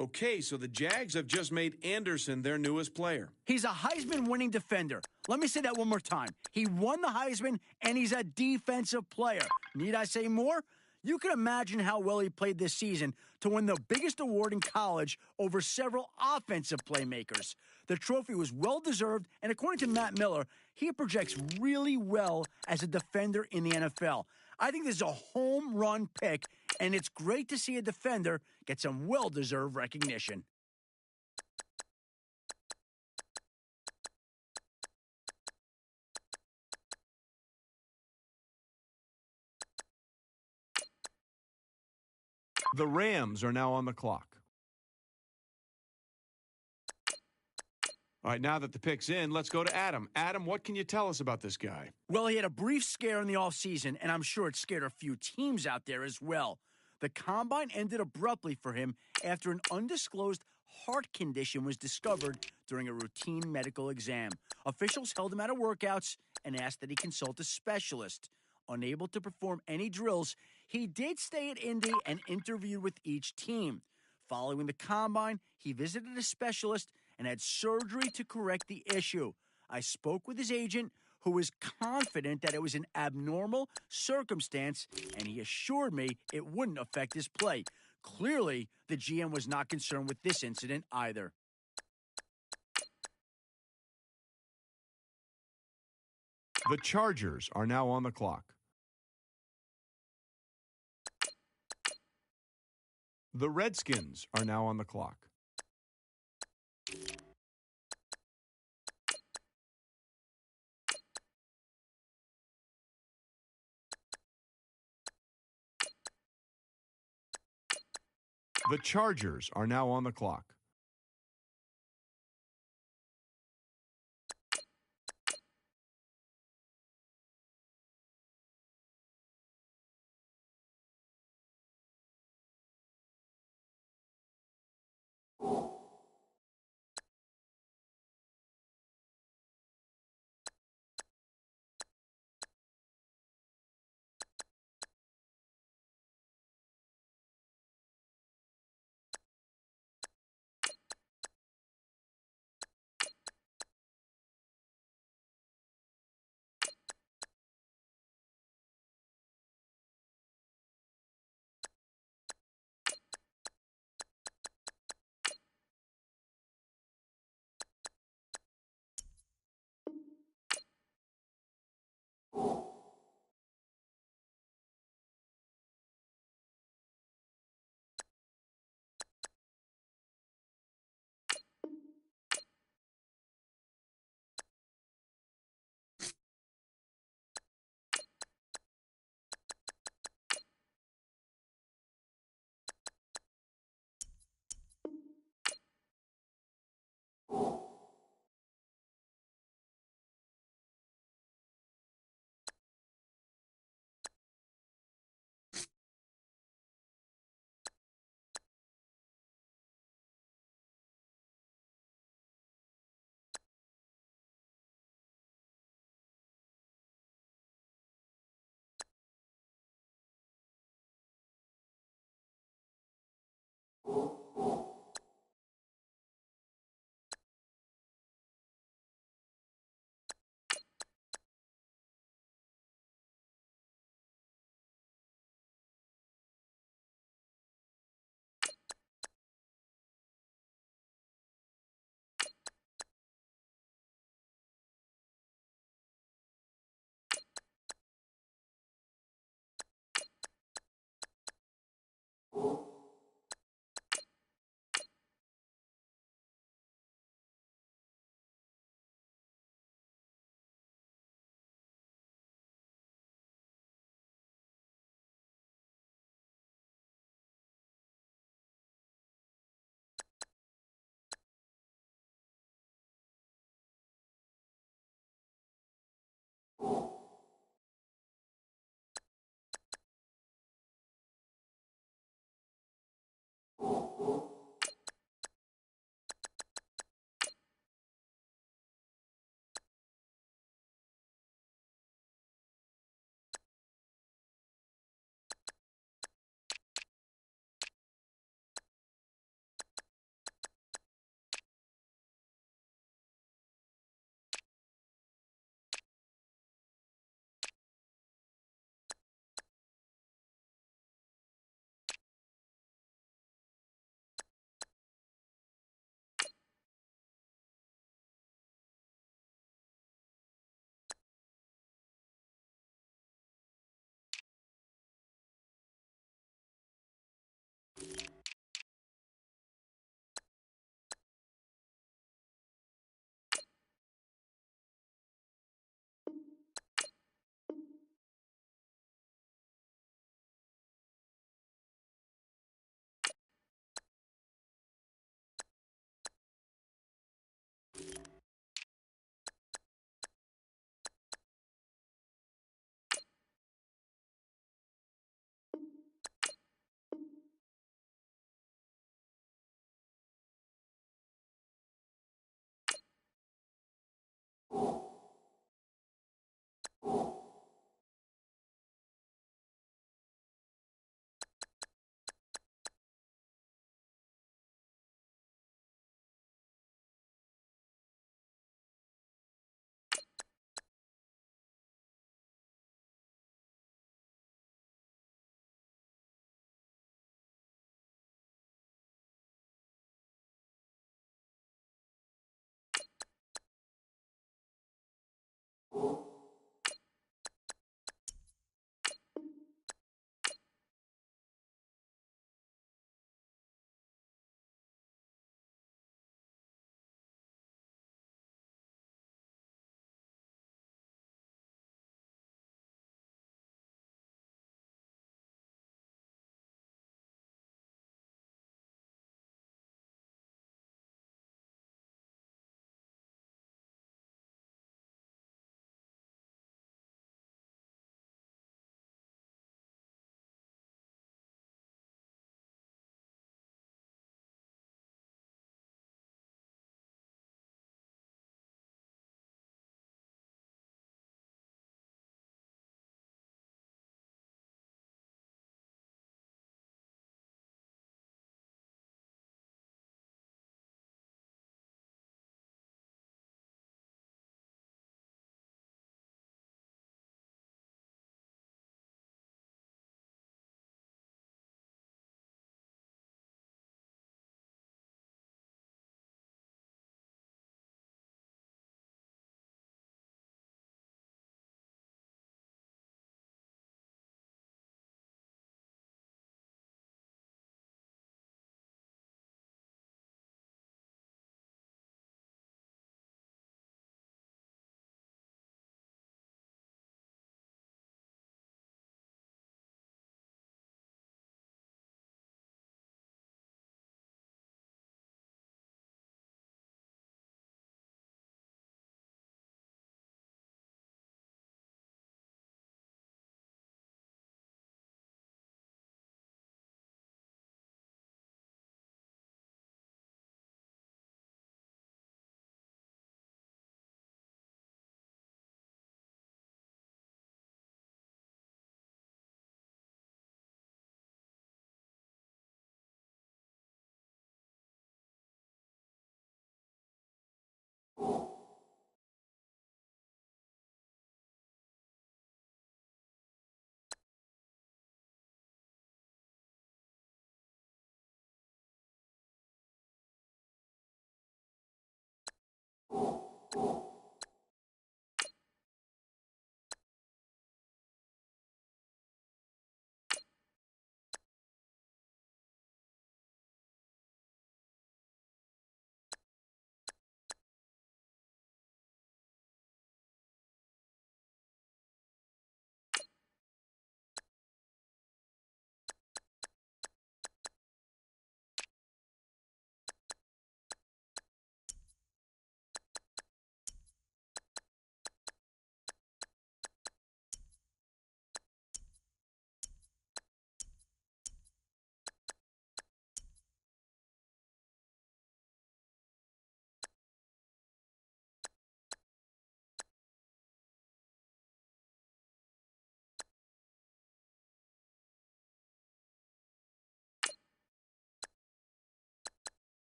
A: Okay, so the Jags have just made Anderson their newest player.
B: He's a Heisman-winning defender. Let me say that one more time. He won the Heisman, and he's a defensive player. Need I say more? You can imagine how well he played this season to win the biggest award in college over several offensive playmakers. The trophy was well-deserved, and according to Matt Miller, he projects really well as a defender in the NFL. I think this is a home run pick, and it's great to see a defender get some well-deserved recognition.
A: The Rams are now on the clock. All right, now that the pick's in, let's go to Adam. Adam, what can you tell us about this guy?
B: Well, he had a brief scare in the offseason, and I'm sure it scared a few teams out there as well. The combine ended abruptly for him after an undisclosed heart condition was discovered during a routine medical exam. Officials held him out of workouts and asked that he consult a specialist. Unable to perform any drills, he did stay at Indy and interviewed with each team. Following the combine, he visited a specialist and had surgery to correct the issue. I spoke with his agent, who was confident that it was an abnormal circumstance, and he assured me it wouldn't affect his play. Clearly, the GM was not concerned with this incident either.
A: The Chargers are now on the clock. The Redskins are now on the clock. The Chargers are now on the clock.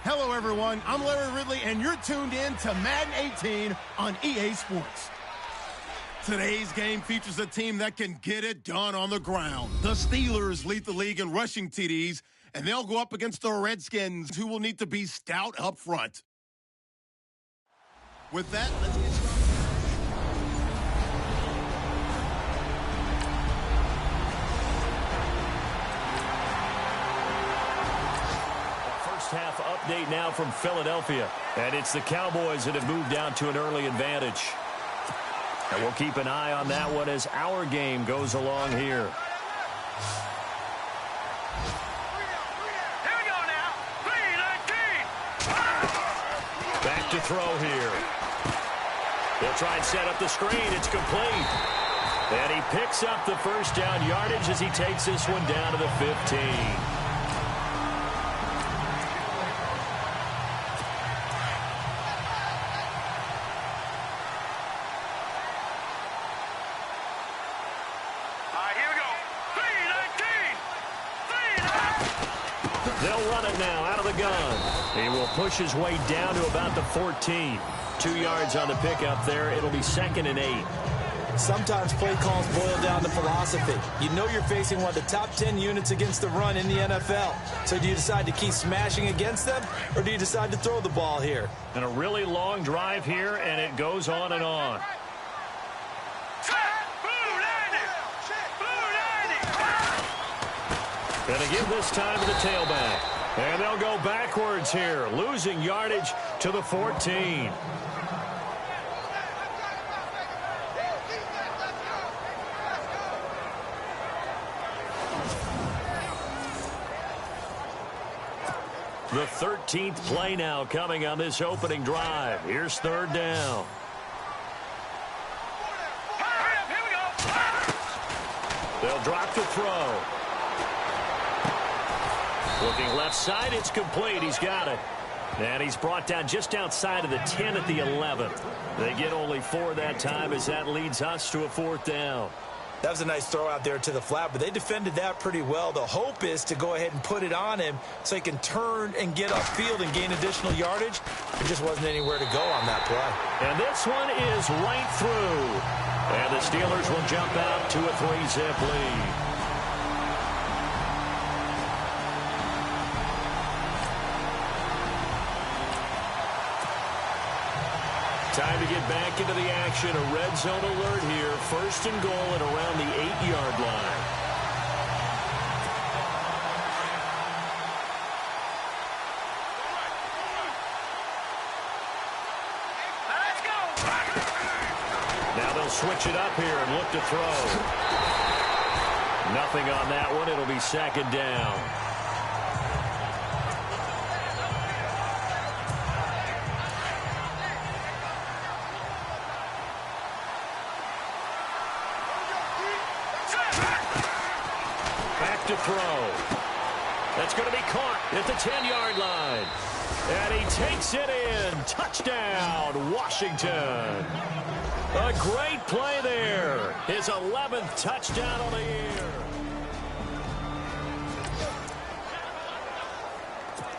G: Hello, everyone. I'm Larry Ridley, and you're tuned in to Madden 18 on EA Sports. Today's game features a team that can get it done on the ground. The Steelers lead the league in rushing TDs, and they'll go up against the Redskins, who will need to be stout up front. With that, let's get started.
C: Half update now from Philadelphia, and it's the Cowboys that have moved down to an early advantage. And we'll keep an eye on that one as our game goes along here.
E: Here we go now. 3-19.
C: Back to throw here. They'll try and set up the screen. It's complete. And he picks up the first down yardage as he takes this one down to the 15. They'll run it now out of the gun. He will push his way down to about the 14. 2 yards on the pickup there. It'll be 2nd and 8.
D: Sometimes play calls boil down to philosophy. You know you're facing one of the top 10 units against the run in the NFL. So do you decide to keep smashing against them, or do you decide to throw the ball here?
C: And a really long drive here, and it goes on and on. Gonna give this time to the tailback. And they'll go backwards here, losing yardage to the 14. The 13th play now coming on this opening drive. Here's 3rd down. They'll drop to throw. Looking left side, it's complete. He's got it. And he's brought down just outside of the 10 at the 11th. They get only 4 that time as that leads us to a 4th down.
D: That was a nice throw out there to the flat, but they defended that pretty well. The hope is to go ahead and put it on him so he can turn and get upfield and gain additional yardage. There just wasn't anywhere to go on that play.
C: And this one is right through. And the Steelers will jump out to a 3-zip lead. Time to get back into the action. A red zone alert here. 1st and goal at around the 8-yard line. switch it up here and look to throw. Nothing on that one. It'll be second down. Back to throw. That's going to be caught at the 10-yard line. And he takes it in. Touchdown, Washington. A great play there. His 11th touchdown on the year.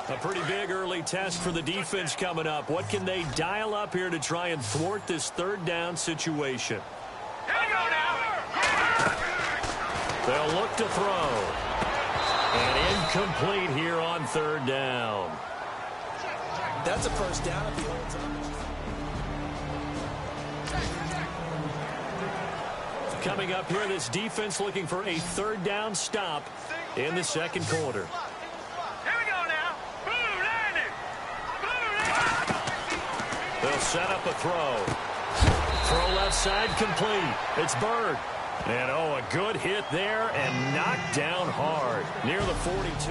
C: A pretty big early test for the defense coming up. What can they dial up here to try and thwart this third down situation?
E: Here we go now.
C: They'll look to throw. And incomplete here on third down.
D: That's a first down if he holds on.
C: Coming up here, this defense looking for a third down stop in the second quarter.
E: Here we go now. Blue landing. Blue landing.
C: They'll set up a throw. Throw left side complete. It's Bird. And, oh, a good hit there and knocked down hard near the 42.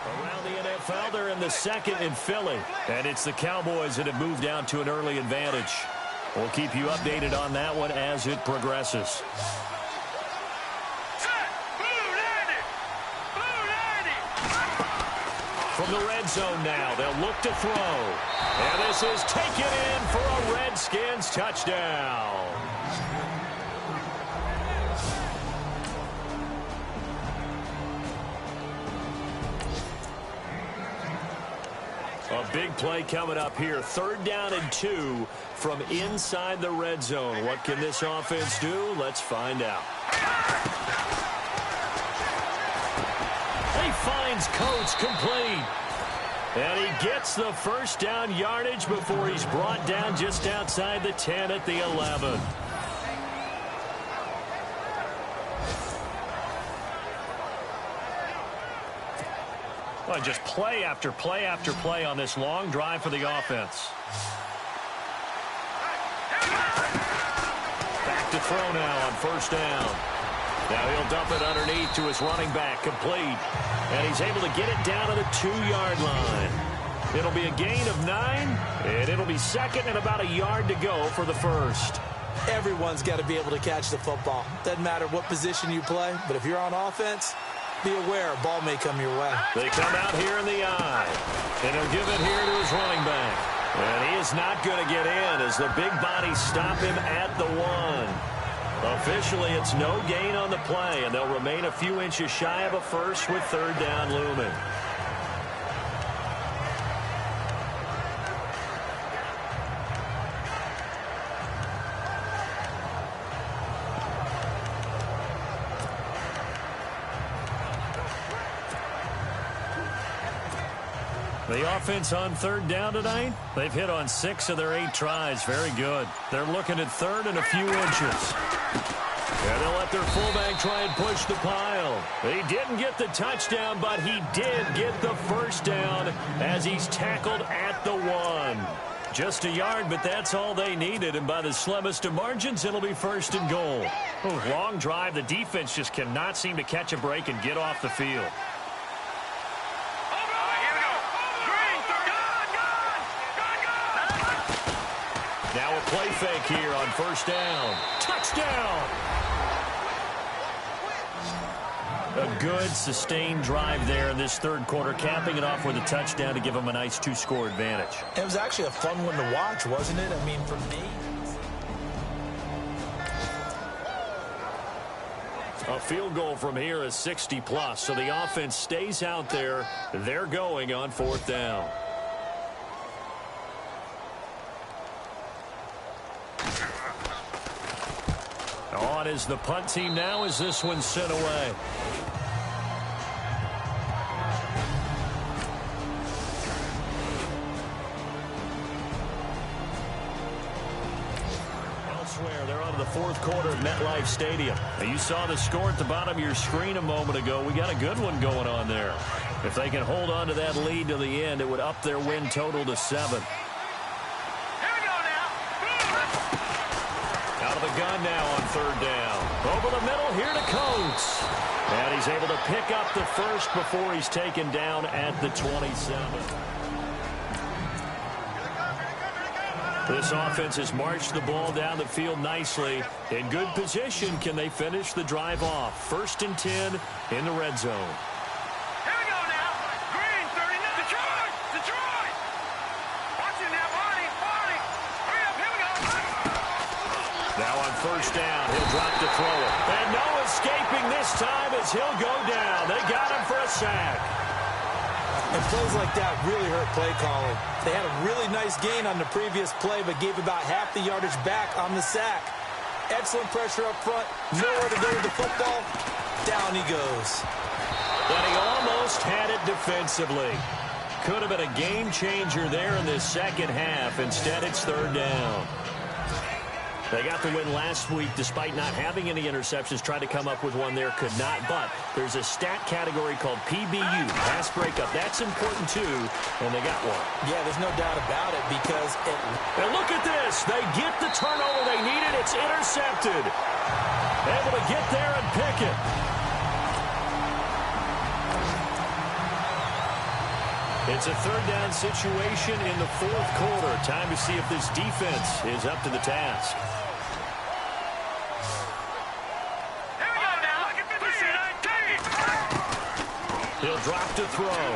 C: Around the NFL, they're in the second in Philly. And it's the Cowboys that have moved down to an early advantage. We'll keep you updated on that one as it progresses.
E: Set. Blue landing. Blue landing.
C: From the red zone now, they'll look to throw. And this is taken in for a Redskins touchdown. A big play coming up here. Third down and 2 from inside the red zone. What can this offense do? Let's find out. He finds Coates complete. And he gets the first down yardage before he's brought down just outside the 10 at the 11. Well, just play after play after play on this long drive for the offense. Back to throw now on first down. Now he'll dump it underneath to his running back, complete. And he's able to get it down to the 2-yard line. It'll be a gain of 9, and it'll be second and about a yard to go for the first.
D: Everyone's got to be able to catch the football. Doesn't matter what position you play, but if you're on offense, be aware a ball may come your way.
C: They come out here in the eye, and he'll give it here to his running back. And he is not going to get in as the big bodies stop him at the 1. Officially, it's no gain on the play, and they'll remain a few inches shy of a first with third down looming. The offense on third down tonight, they've hit on 6 of their 8 tries. Very good. They're looking at third and a few inches. And they'll let their fullback try and push the pile. He didn't get the touchdown, but he did get the first down as he's tackled at the 1. Just a yard, but that's all they needed. And by the slimmest of margins, it'll be first and goal. Oh, long drive. The defense just cannot seem to catch a break and get off the field. Now a play fake here on first down. Touchdown! A good, sustained drive there in this third quarter, capping it off with a touchdown to give them a nice 2-score advantage.
D: It was actually a fun one to watch, wasn't it? I mean, for me.
C: A field goal from here is 60+, so the offense stays out there. They're going on fourth down. On is the punt team now as this one's sent away. Elsewhere, they're on to the fourth quarter at MetLife Stadium. Now, you saw the score at the bottom of your screen a moment ago. We got a good one going on there. If they can hold on to that lead to the end, it would up their win total to 7. the gun now on third down. Over the middle here to Coates. And he's able to pick up the first before he's taken down at the 27. This offense has marched the ball down the field nicely. In good position, can they finish the drive off? 1st and 10 in the red zone.
E: Here we go now. Green, 39. Detroit! Detroit! Watch it now, Barney. Barney! Hurry up, here we go.
C: Now on 1st down, he'll drop to throw it. And no escaping this time as he'll go down. They got him for a sack.
D: And plays like that really hurt play calling. They had a really nice gain on the previous play, but gave about half the yardage back on the sack. Excellent pressure up front. Nowhere to go with the football. Down he goes.
C: But he almost had it defensively. Could have been a game changer there in this second half. Instead, it's 3rd down. They got the win last week despite not having any interceptions. Tried to come up with one there, could not. But there's a stat category called PBU, pass breakup. That's important too, and they got one.
D: Yeah, there's no doubt about it because it...
C: And look at this. They get the turnover they needed. It's intercepted. Able to get there and pick it. It's a 3rd down situation in the 4th quarter. Time to see if this defense is up to the task. He'll drop to throw.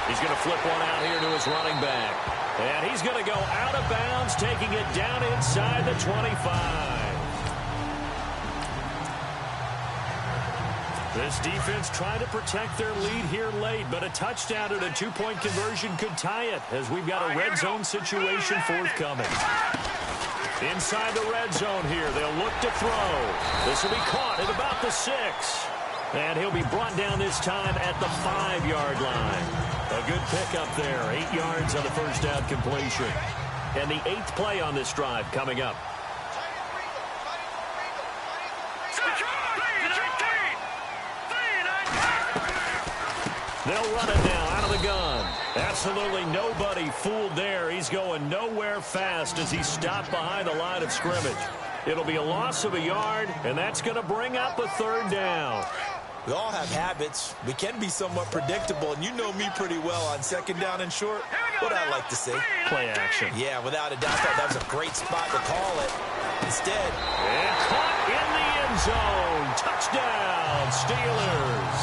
C: He's going to flip one out here to his running back. And he's going to go out of bounds, taking it down inside the 25. This defense trying to protect their lead here late, but a touchdown and a 2-point conversion could tie it as we've got a red zone situation forthcoming. Inside the red zone here, they'll look to throw. This will be caught at about the 6. And he'll be brought down this time at the 5-yard line. A good pickup there. 8 yards on the first down completion. And the 8th play on this drive coming up. They'll run it now out of the gun. Absolutely nobody fooled there. He's going nowhere fast as he's stopped behind the line of scrimmage. It'll be a loss of a yard, and that's going to bring up a 3rd down.
D: We all have habits. We can be somewhat predictable, and you know me pretty well on 2nd down and short. What I like to see.
C: Play action.
D: Yeah, without a doubt. I thought that was a great spot to call it. Instead.
C: And caught in the end zone. Touchdown, Steelers.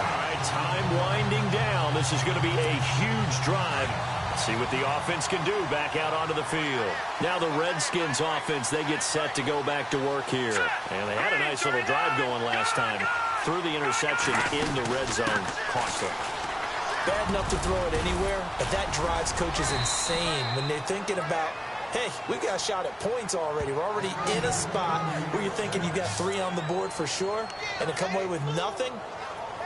C: All right, time winding down. This is going to be a huge drive. See what the offense can do back out onto the field. Now the Redskins offense, they get set to go back to work here. And they had a nice little drive going last time. Threw the interception in the red zone. Costly.
D: Bad enough to throw it anywhere, but that drives coaches insane when they're thinking about, hey, we got a shot at points already. We're already in a spot where you're thinking you got 3 on the board for sure, and to come away with nothing,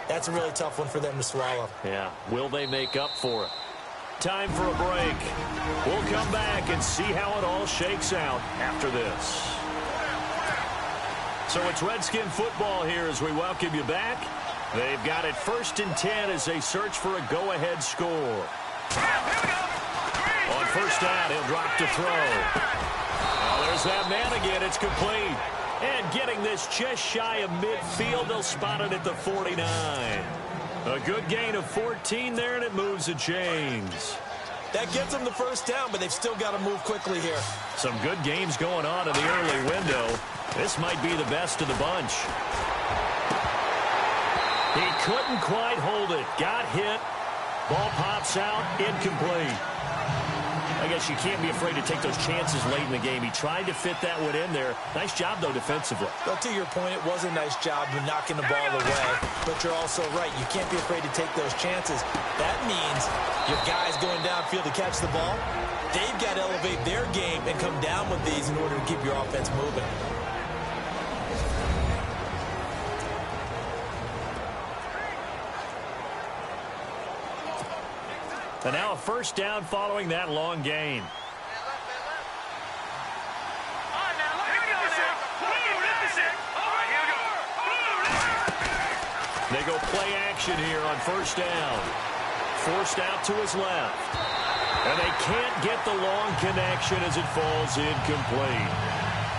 D: that's a really tough one for them to swallow.
C: Yeah. Will they make up for it? Time for a break. We'll come back and see how it all shakes out after this. So it's Redskin football here as we welcome you back. They've got it 1st and 10 as they search for a go-ahead score. On 1st down, he'll drop to throw. Oh, there's that man again. It's complete. And getting this just shy of midfield, they'll spot it at the 49. A good gain of 14 there, and it moves the chains.
D: That gets them the 1st down, but they've still got to move quickly here.
C: Some good games going on in the early window. This might be the best of the bunch. He couldn't quite hold it. Got hit. Ball pops out. Incomplete. I guess you can't be afraid to take those chances late in the game. He tried to fit that one in there. Nice job, though, defensively.
D: Well, to your point, it was a nice job of knocking the ball away. But you're also right. You can't be afraid to take those chances. That means your guys going downfield to catch the ball, they've got to elevate their game and come down with these in order to keep your offense moving.
C: And now a 1st down following that long gain. They go play action here on 1st down. Forced out to his left. And they can't get the long connection as it falls incomplete.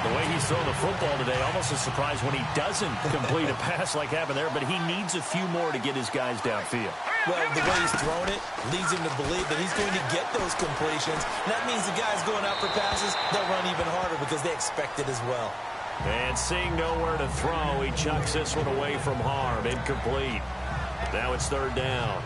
C: The way he's throwing the football today, almost a surprise when he doesn't complete a pass like happened there, but he needs a few more to get his guys downfield.
D: Well, the way he's thrown it leads him to believe that he's going to get those completions. And that means the guys going out for passes, they'll run even harder because they expect it as well.
C: And seeing nowhere to throw, he chucks this one away from harm. Incomplete. Now it's third down.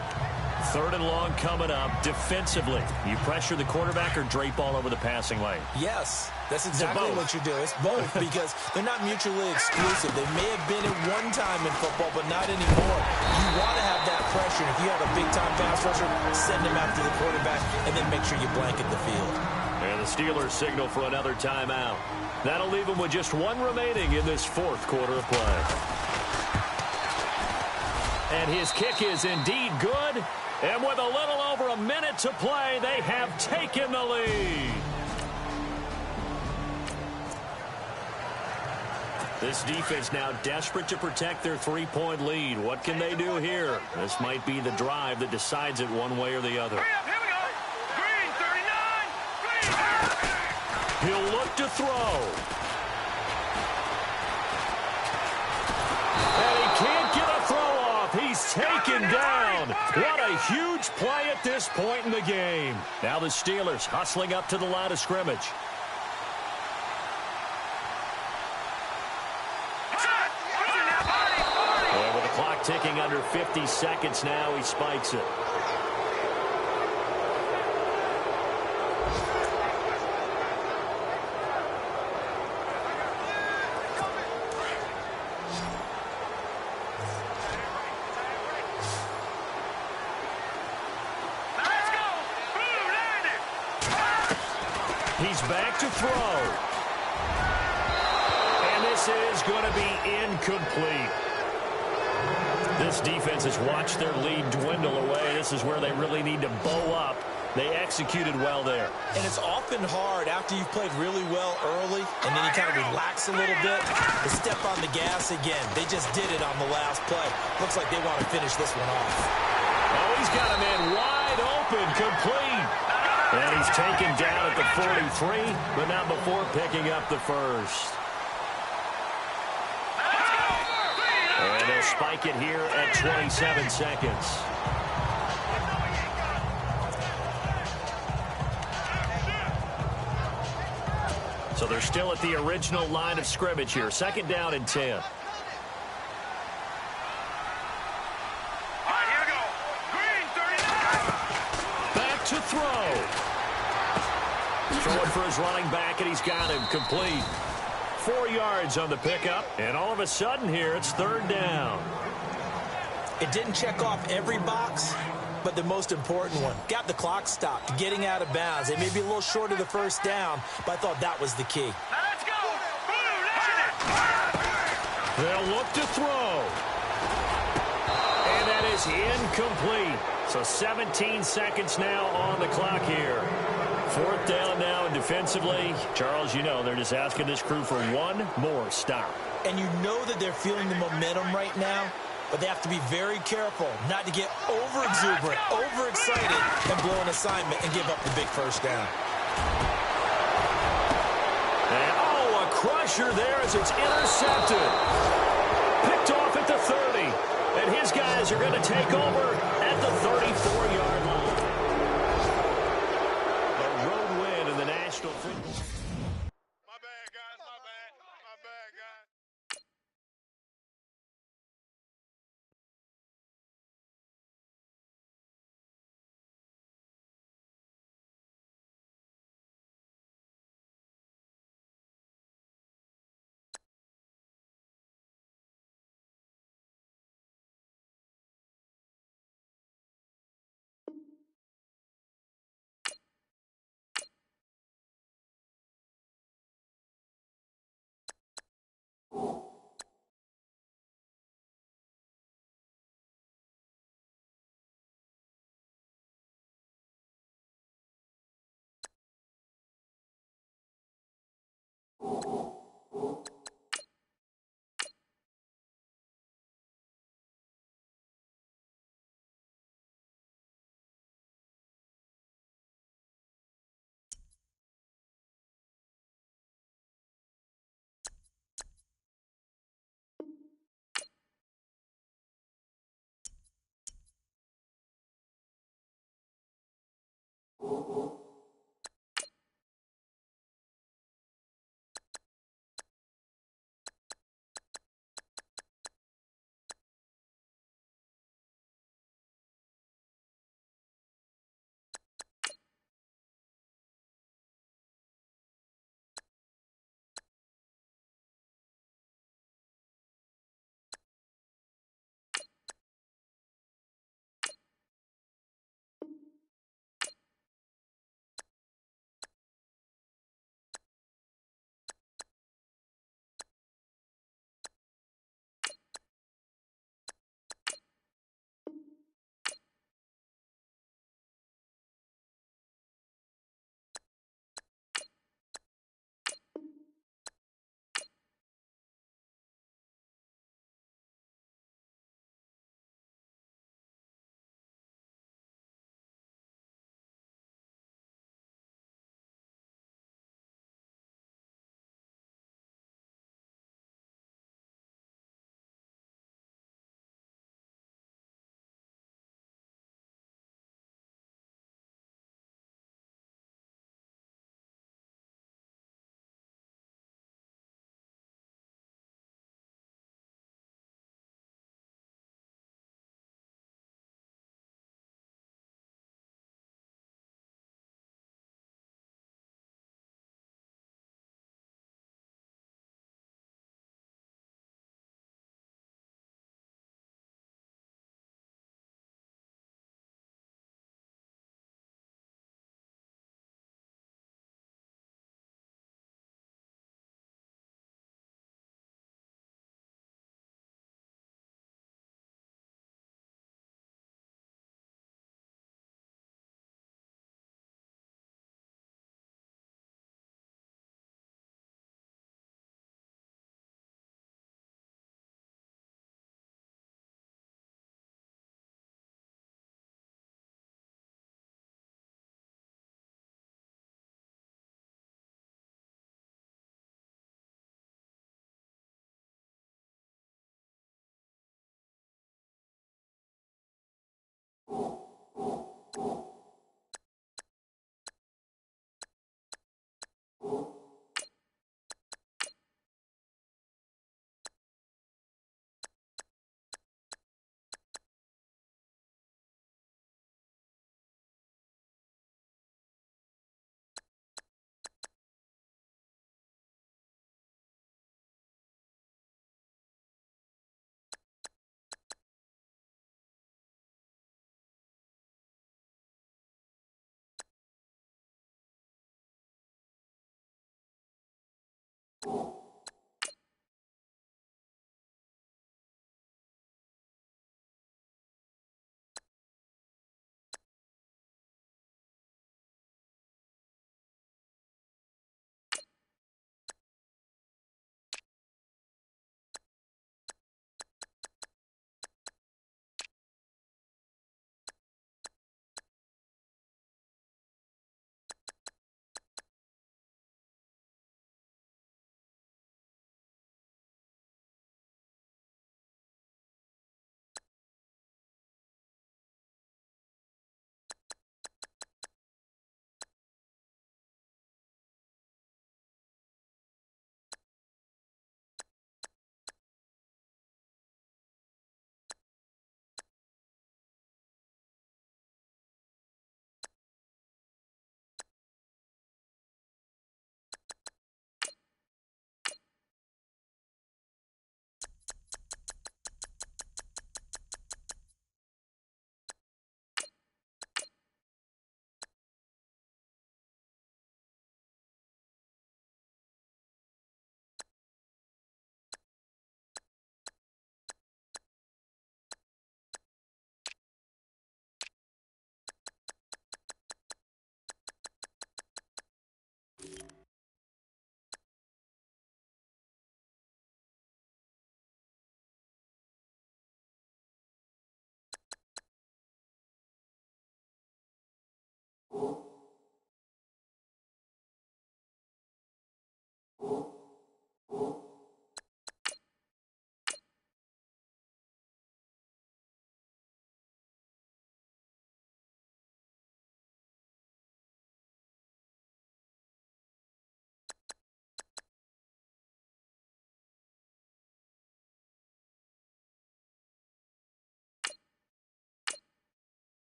C: Third and long coming up. Defensively, you pressure the quarterback or drape all over the passing lane?
D: Yes, that's exactly what you do. It's both because they're not mutually exclusive. They may have been at one time in football, but not anymore. You want to have that pressure. And if you have a big-time pass rusher, send him after the quarterback, and then make sure you blanket the field.
C: And the Steelers signal for another timeout. That'll leave them with just one remaining in this fourth quarter of play. And his kick is indeed good. And with a little over a minute to play, they have taken the lead. This defense now desperate to protect their three-point lead. What can they do here? This might be the drive that decides it one way or the other.
E: Here we go. Green, 39. Green.
C: He'll look to throw. And he can't get a throw off. He's taken down. What a huge play at this point in the game. Now the Steelers hustling up to the line of scrimmage. And with the clock ticking under 50 seconds now, he spikes it. He's back to throw. And this is going to be incomplete. This defense has watched their lead dwindle away. This is where they really need to bow up. They executed well there.
D: And it's often hard after you've played really well early and then you kind of relax a little bit to step on the gas again. They just did it on the last play. Looks like they want to finish this one off.
C: Oh, he's got him in wide open, complete. And he's taken down at the 43, but not before picking up the first. And they'll spike it here at 27 seconds. So they're still at the original line of scrimmage here. Second down and 10. To throw. Throwing for his running back, and he's got him complete. 4 yards on the pickup, and all of a sudden here, it's third down.
D: It didn't check off every box, but the most important one. Got the clock stopped, getting out of bounds. They may be a little short of the first down, but I thought that was the key.
E: Let's go.
C: They'll look to throw. And that is incomplete. So 17 seconds now on the clock here. Fourth down now, and defensively, Charles, you know, they're just asking this crew for one more stop.
D: And you know that they're feeling the momentum right now, but they have to be very careful not to get over-exuberant, overexcited, and blow an assignment and give up the big first down.
C: And, oh, a crusher there as it's intercepted. Picked off at the 30. And his guys are going to take over at the 34-yard line. A road win in the National Football.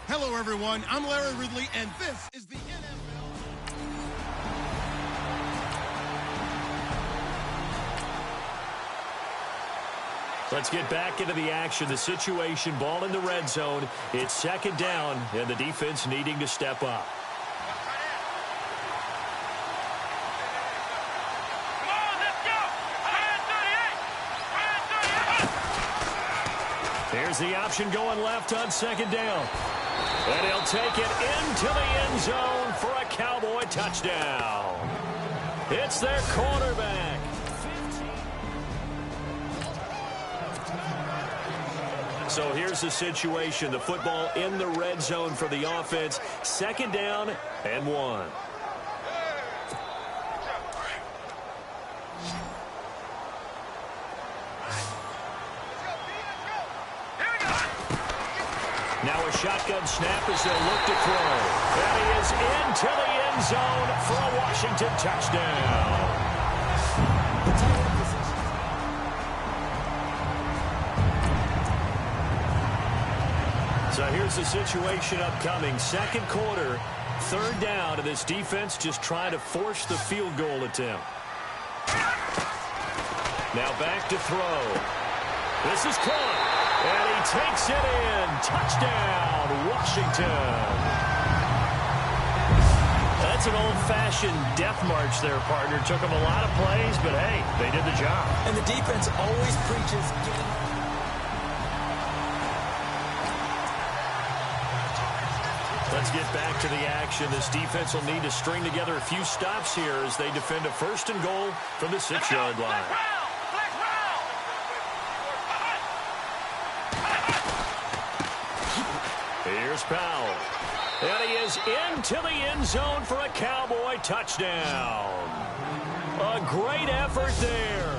G: Hello, everyone. I'm Larry Ridley, and this is the NFL.
C: Let's get back into the action. The situation, ball in the red zone. It's second down, and the defense needing to step up.
E: Come on, let's go! 38!
C: There's the option going left on second down. And he'll take it into the end zone for a Cowboy touchdown. It's their quarterback. So here's the situation. The football in the red zone for the offense. Second down and 1. Now a shotgun snap as they'll look to throw. And he is into the end zone for a Washington touchdown. So here's the situation upcoming. Second quarter, third down, and this defense just trying to force the field goal attempt. Now back to throw. This is caught. And he takes it in. Touchdown, Washington. That's an old-fashioned death march there, partner. Took them a lot of plays, but, hey, they did the job.
D: And the defense always preaches getting...
C: Let's get back to the action. This defense will need to string together a few stops here as they defend a 1st and goal from the 6-yard line. Here's Powell. And he is into the end zone for a Cowboy touchdown. A great effort there.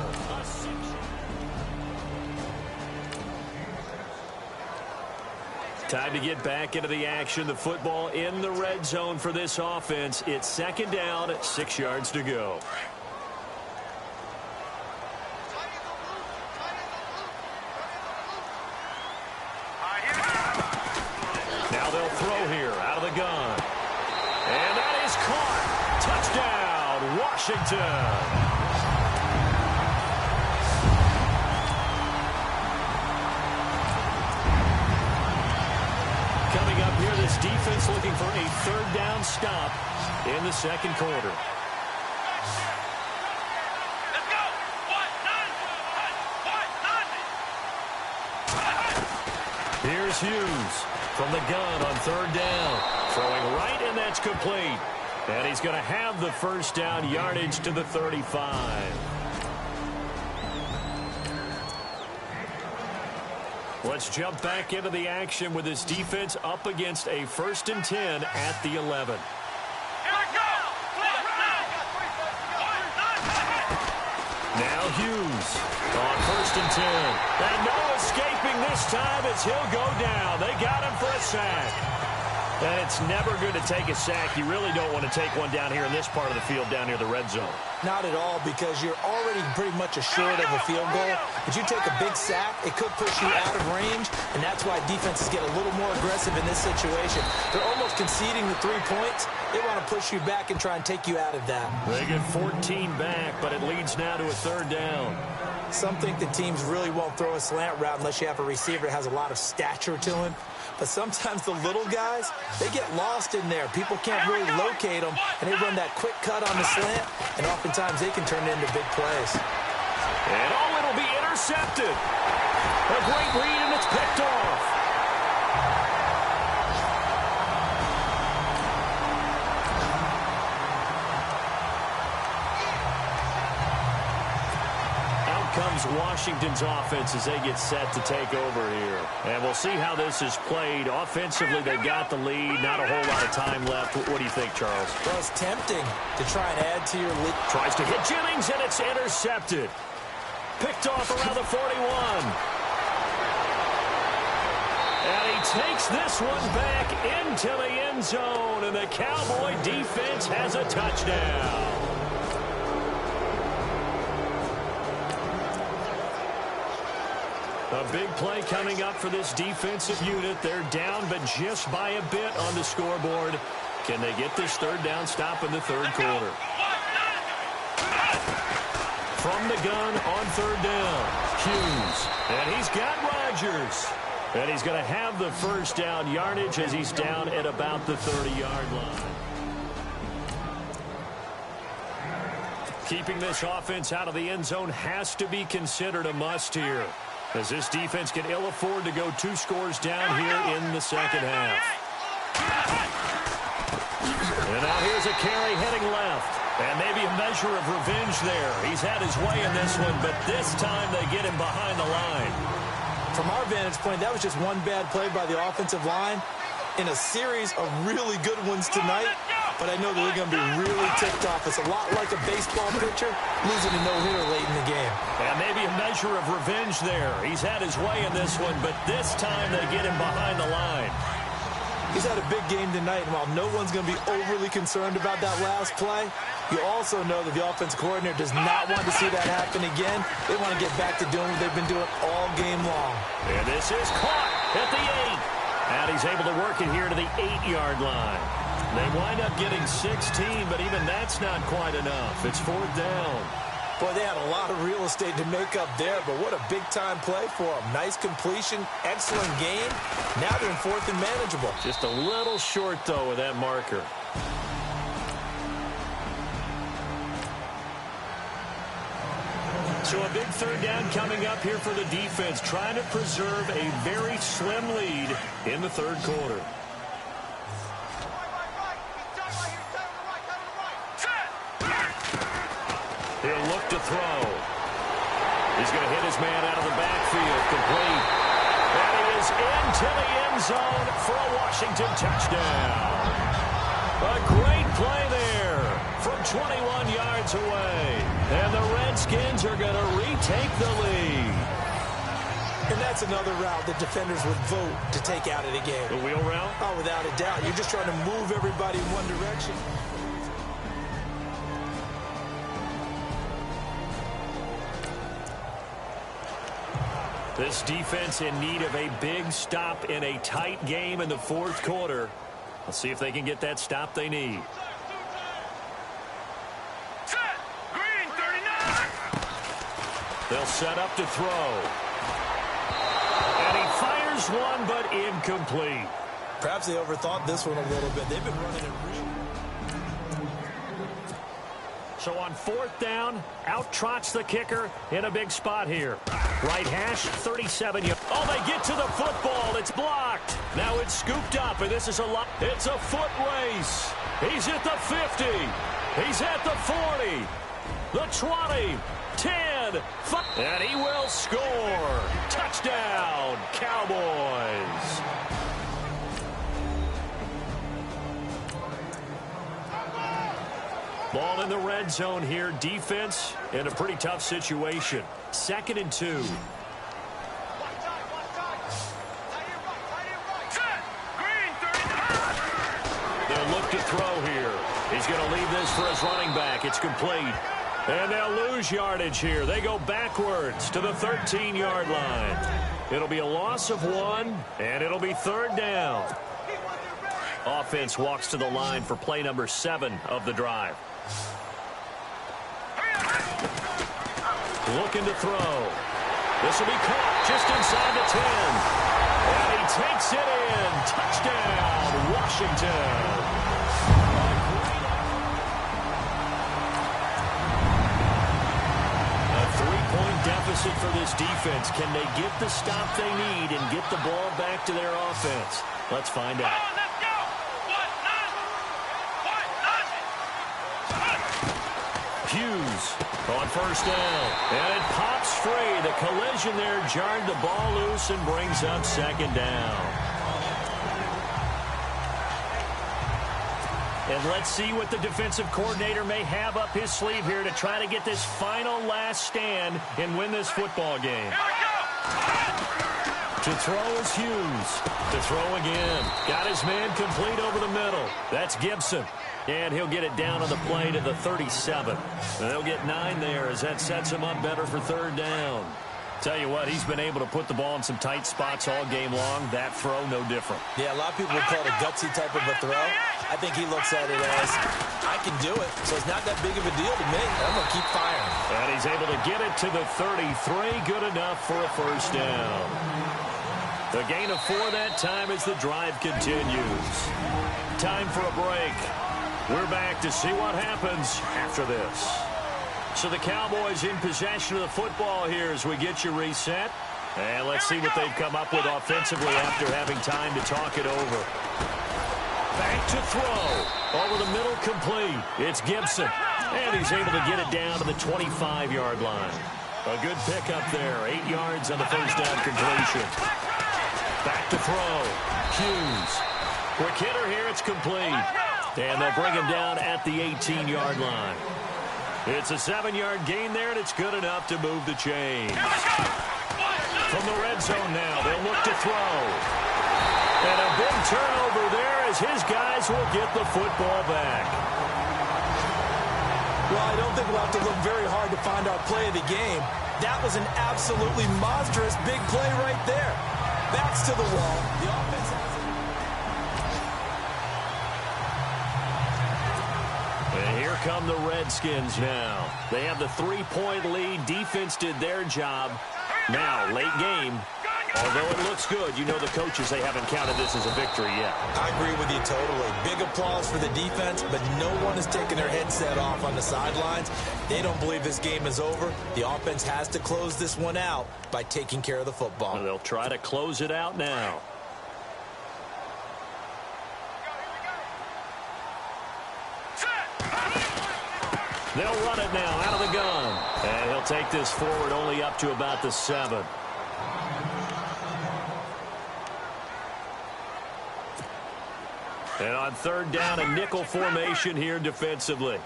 C: Time to get back into the action. The football in the red zone for this offense. It's 2nd down at 6 yards to go. Now they'll throw here out of the gun. And that is caught. Touchdown, Washington. Coming up here, this defense looking for a 3rd down stop in the 2nd quarter.
E: Let's go.
C: Here's Hughes from the gun on 3rd down. Throwing right, and that's complete. And he's going to have the 1st down, yardage to the 35. Let's jump back into the action with this defense up against a 1st and 10 at the 11. Now Hughes on 1st and 10. And no escaping this time as he'll go down. They got him for a sack. And it's never good to take a sack. You really don't want to take one down here in this part of the field down near the red zone.
D: Not at all, because you're already pretty much assured of a field goal. If you take a big sack, it could push you out of range, and that's why defenses get a little more aggressive in this situation. They're almost conceding the 3 points. They want to push you back and try and take you out of that.
C: They get 14 back, but it leads now to a 3rd down.
D: Some think the teams really won't throw a slant route unless you have a receiver that has a lot of stature to him. But sometimes the little guys, they get lost in there. People can't really locate them, and they run that quick cut on the slant, and oftentimes they can turn it into big plays.
C: And it'll be intercepted. A great read, and it's picked off. Comes Washington's offense as they get set to take over here. And we'll see how this is played. Offensively, they've got the lead. Not a whole lot of time left. What do you think, Charles?
D: Well, it's tempting to try and add to your lead.
C: Tries to hit Jennings, and it's intercepted. Picked off around the 41. And he takes this one back into the end zone, and the Cowboy defense has a touchdown. A big play coming up for this defensive unit. They're down, but just by a bit on the scoreboard. Can they get this 3rd down stop in the 3rd quarter? From the gun on 3rd down, Hughes. And he's got Rodgers. And he's going to have the 1st down yardage as he's down at about the 30-yard line. Keeping this offense out of the end zone has to be considered a must here, as this defense can ill afford to go 2 scores down here in the 2nd half. And now here's a carry heading left. And maybe a measure of revenge there. He's had his way in this one, but this time they get him behind the line.
D: From our vantage point, that was just one bad play by the offensive line in a series of really good ones tonight. But I know that they're going to be really ticked off. It's a lot like a baseball pitcher losing a no-hitter late in the game.
C: And maybe a measure of revenge there. He's had his way in this one, but this time they get him behind the line.
D: He's had a big game tonight, and while no one's going to be overly concerned about that last play, you also know that the offensive coordinator does not want to see that happen again. They want to get back to doing what they've been doing all game long.
C: And this is caught at the 8. And he's able to work it here to the 8-yard line. They wind up getting 16, but even that's not quite enough. It's 4th down.
D: Boy, they had a lot of real estate to make up there, but what a big-time play for them. Nice completion, excellent game. Now they're in 4th and manageable.
C: Just a little short, though, with that marker. So a big 3rd down coming up here for the defense, trying to preserve a very slim lead in the 3rd quarter. He'll look to throw. He's going to hit his man out of the backfield. Complete. And he is into the end zone for a Washington touchdown. A great play there from 21 yards away. And the Redskins are going to retake the lead.
D: And that's another route that defenders would vote to take out of the game.
C: The wheel route?
D: Oh, without a doubt. You're just trying to move everybody in one direction.
C: This defense in need of a big stop in a tight game in the 4th quarter. Let's see if they can get that stop they need.
E: Set. Green, 39.
C: They'll set up to throw. And he fires one, but incomplete.
D: Perhaps they overthought this one a little bit. They've been running it real.
C: So on 4th down, out trots the kicker in a big spot here. Right hash, 37 yards. Oh, they get to the football. It's blocked. Now it's scooped up, and this is a lot. It's a foot race. He's at the 50. He's at the 40. The 20. 10. 5. And he will score. Touchdown, Cowboys. Ball in the red zone here. Defense in a pretty tough situation. 2nd and 2. They'll look to throw here. He's going to leave this for his running back. It's complete. And they'll lose yardage here. They go backwards to the 13-yard line. It'll be a loss of 1, and it'll be 3rd down. Offense walks to the line for play number 7 of the drive. Looking to throw. This will be caught just inside the 10. And he takes it in. Touchdown, Washington. A 3-point deficit for this defense. Can they get the stop they need and get the ball back to their offense? Let's find out. Hughes on 1st down. And it pops free. The collision there jarred the ball loose and brings up 2nd down. And let's see what the defensive coordinator may have up his sleeve here to try to get this final last stand and win this football game. To throw is Hughes. To throw again. Got his man complete over the middle. That's Gibson. And he'll get it down on the play to the 37. And they'll get 9 there as that sets him up better for 3rd down. Tell you what, he's been able to put the ball in some tight spots all game long. That throw, no different.
D: Yeah, a lot of people would call it a gutsy type of a throw. I think he looks at it as, I can do it, so it's not that big of a deal to me. I'm going to keep firing.
C: And he's able to get it to the 33. Good enough for a 1st down. The gain of 4 that time as the drive continues. Time for a break. We're back to see what happens after this. So the Cowboys in possession of the football here as we get you reset. And let's see what they've come up with offensively after having time to talk it over. Back to throw. Over the middle, complete. It's Gibson. And he's able to get it down to the 25-yard line. A good pickup there. 8 yards on the 1st down completion. Back to throw. Hughes. Quick hitter here. It's complete. And they'll bring him down at the 18-yard line. It's a 7-yard gain there, and it's good enough to move the chains. From the red zone now, they'll look to throw. And a big turnover there as his guys will get the football back.
D: Well, I don't think we'll have to look very hard to find our play of the game. That was an absolutely monstrous big play right there. Backs to the wall. The offense has it.
C: And here come the Redskins now. They have the 3-point lead. Defense did their job. Now, late game. Although it looks good, you know the coaches, they haven't counted this as a victory yet.
D: I agree with you totally. Big applause for the defense, but no one is taking their headset off on the sidelines. They don't believe this game is over. The offense has to close this one out by taking care of the football.
C: They'll try to close it out now. They'll run it now out of the gun. And he'll take this forward only up to about the 7. And on third down, a nickel formation here defensively.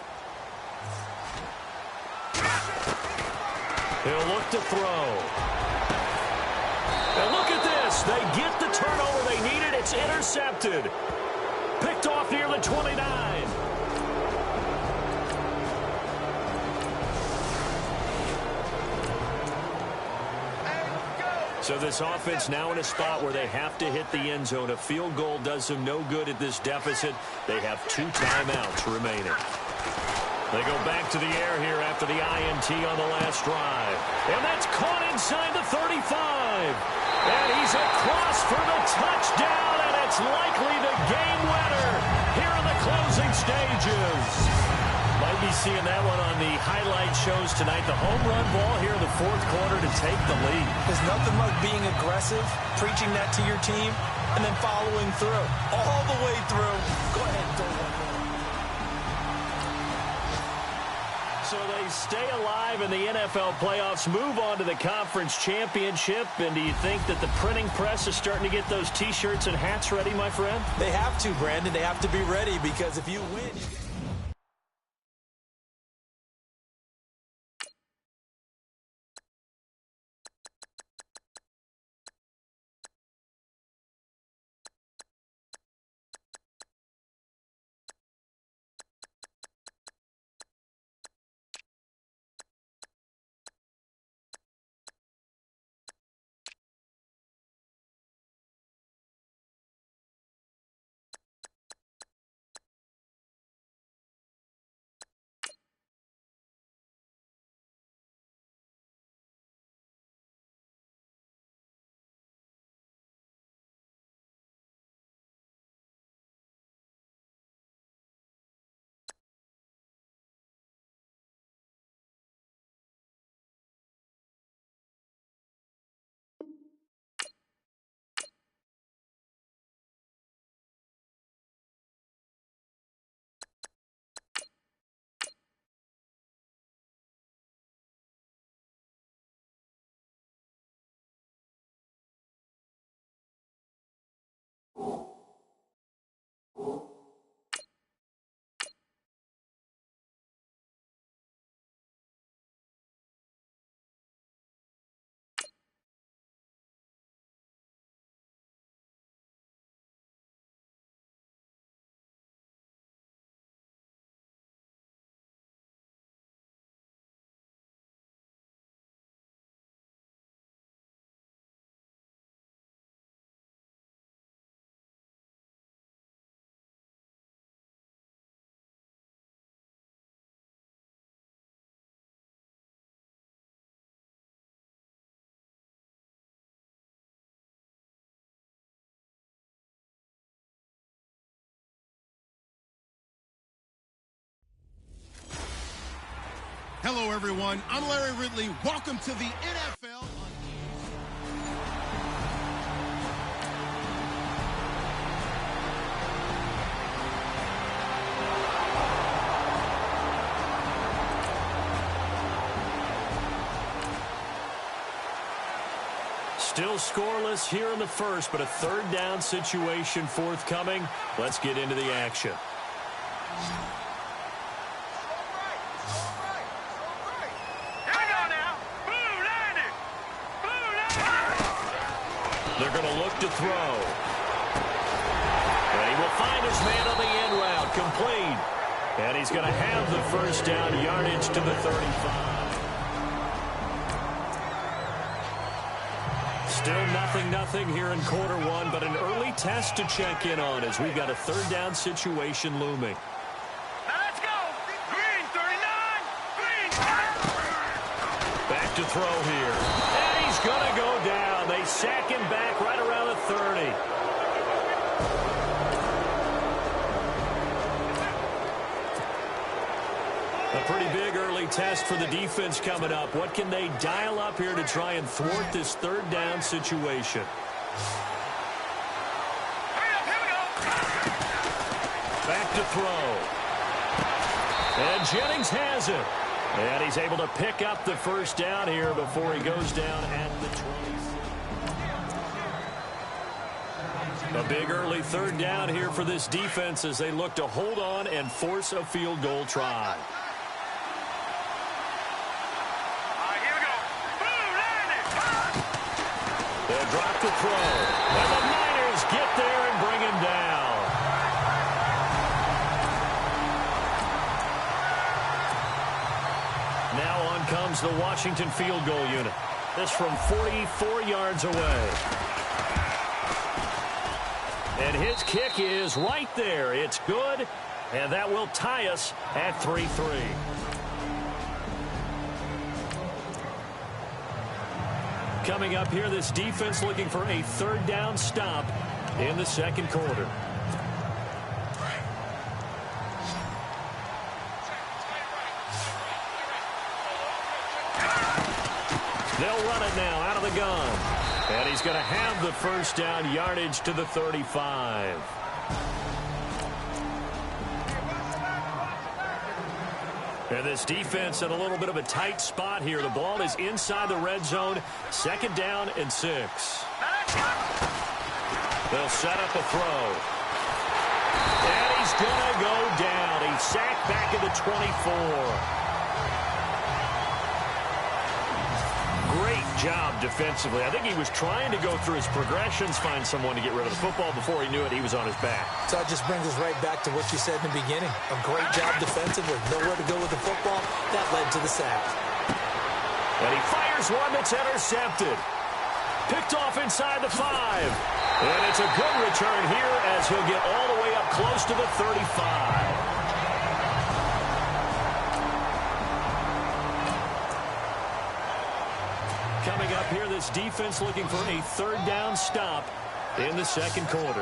C: He'll look to throw. And look at this. They get the turnover they needed. It's intercepted. Picked off near the 29. So this offense now in a spot where they have to hit the end zone. A field goal does them no good at this deficit. They have 2 timeouts remaining. They go back to the air here after the INT on the last drive. And that's caught inside the 35. And he's across for the touchdown, and it's likely the game winner here in the closing stages. Might be seeing that one on the highlight shows tonight. The home run ball here in the 4th quarter to take the lead.
D: There's nothing like being aggressive, preaching that to your team, and then following through. All the way through. Go ahead and throw one more.
C: So they stay alive in the NFL playoffs, move on to the conference championship. And do you think that the printing press is starting to get those T-shirts and hats ready, my friend?
D: They have to, Brandon. They have to be ready because if you win...
G: Hello, everyone. I'm Larry Ridley. Welcome to the NFL.
C: Still scoreless here in the first, but a third down situation forthcoming. Let's get into the action. They're going to look to throw. And he will find his man on the end route, complete. And he's going to have the first down, yardage to the 35. Still nothing here in quarter one, but an early test to check in on as we've got a third down situation looming.
E: Now let's go. Green.
C: throw here. And he's going to go down. They sack him back right around the 30. A pretty big early test for the defense coming up. What can they dial up here to try and thwart this third down situation? Back to throw. And Jennings has it. And he's able to pick up the first down here before he goes down at the 20. A big early third down here for this defense as they look to hold on and force a field goal try. They'll drop the throw. And the Niners get there and bring him down. Now on comes the Washington field goal unit. This from 44 yards away. And his kick is right there. It's good, and that will tie us at 3-3. Coming up here, this defense looking for a third down stop in the second quarter. They'll run it now out of the gun. And he's going to have the first down, yardage to the 35. And this defense in a little bit of a tight spot here. The ball is inside the red zone. Second down and 6. They'll set up a throw. And he's going to go down. He's sacked back at the 24. Great job defensively. I think he was trying to go through his progressions, find someone to get rid of the football. Before he knew it, he was on his back.
D: So that just brings us right back to what you said in the beginning. A great job defensively. Nowhere to go with the football. That led to the sack.
C: And he fires one that's intercepted. Picked off inside the 5. And it's a good return here as he'll get all the way up close to the 35. Coming up here, this defense looking for a third down stop in the second quarter.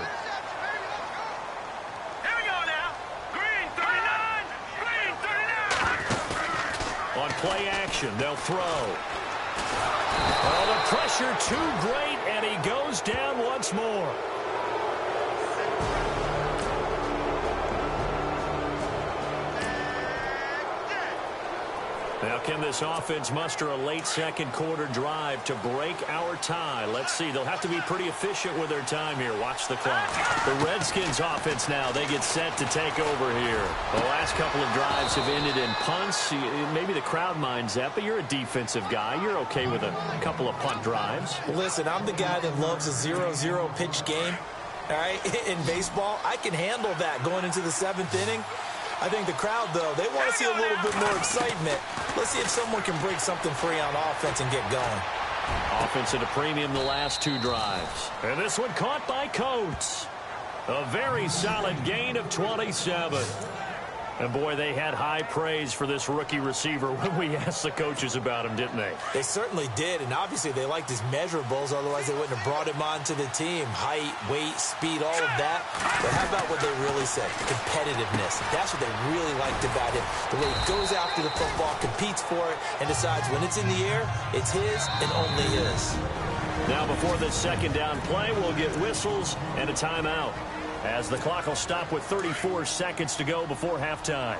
E: Here we go now. Green 39. Green 39.
C: On play action, they'll throw. Oh, the pressure too great, and he goes down once more. Now, can this offense muster a late second quarter drive to break our tie? Let's see. They'll have to be pretty efficient with their time here. Watch the clock. The Redskins offense now, they get set to take over here. The last couple of drives have ended in punts. Maybe the crowd minds that, but you're a defensive guy. You're okay with a couple of punt drives.
D: Listen, I'm the guy that loves a 0-0 pitch game. All right, in baseball, I can handle that going into the 7th inning. I think the crowd, though, they want to see a little bit more excitement. Let's see if someone can break something free on offense and get going.
C: Offense at a premium the last 2 drives. And this one caught by Coates. A very solid gain of 27. And, boy, they had high praise for this rookie receiver when we asked the coaches about him, didn't they?
D: They certainly did, and obviously they liked his measurables. Otherwise, they wouldn't have brought him onto the team. Height, weight, speed, all of that. But how about what they really said? Competitiveness. That's what they really liked about him. The way he goes after the football, competes for it, and decides when it's in the air, it's his and only his.
C: Now, before this second down play, we'll get whistles and a timeout, as the clock will stop with 34 seconds to go before halftime.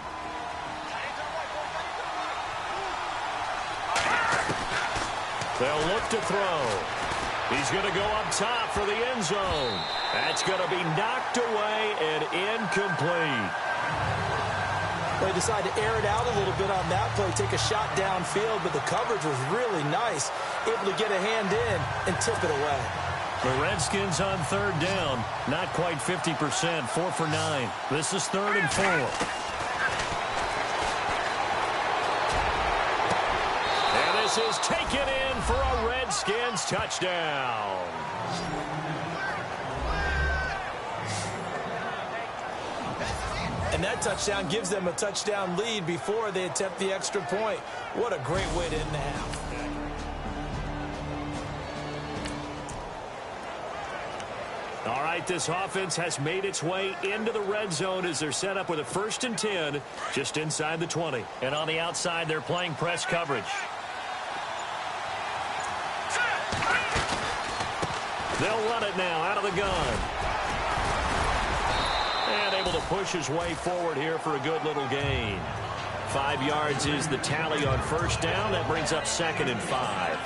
C: They'll look to throw. He's going to go up top for the end zone. That's going to be knocked away and incomplete.
D: They decided to air it out a little bit on that play, take a shot downfield, but the coverage was really nice, able to get a hand in and tip it away.
C: The Redskins on third down, not quite 50%, 4 for 9. This is 3rd and 4. And this is taken in for a Redskins touchdown.
D: And that touchdown gives them a touchdown lead before they attempt the extra point. What a great way to end the half.
C: right, this offense has made its way into the red zone as they're set up with a 1st and 10 just inside the 20. And on the outside, they're playing press coverage. They'll run it now out of the gun. And able to push his way forward here for a good little gain. 5 yards is the tally on 1st down. That brings up 2nd and 5.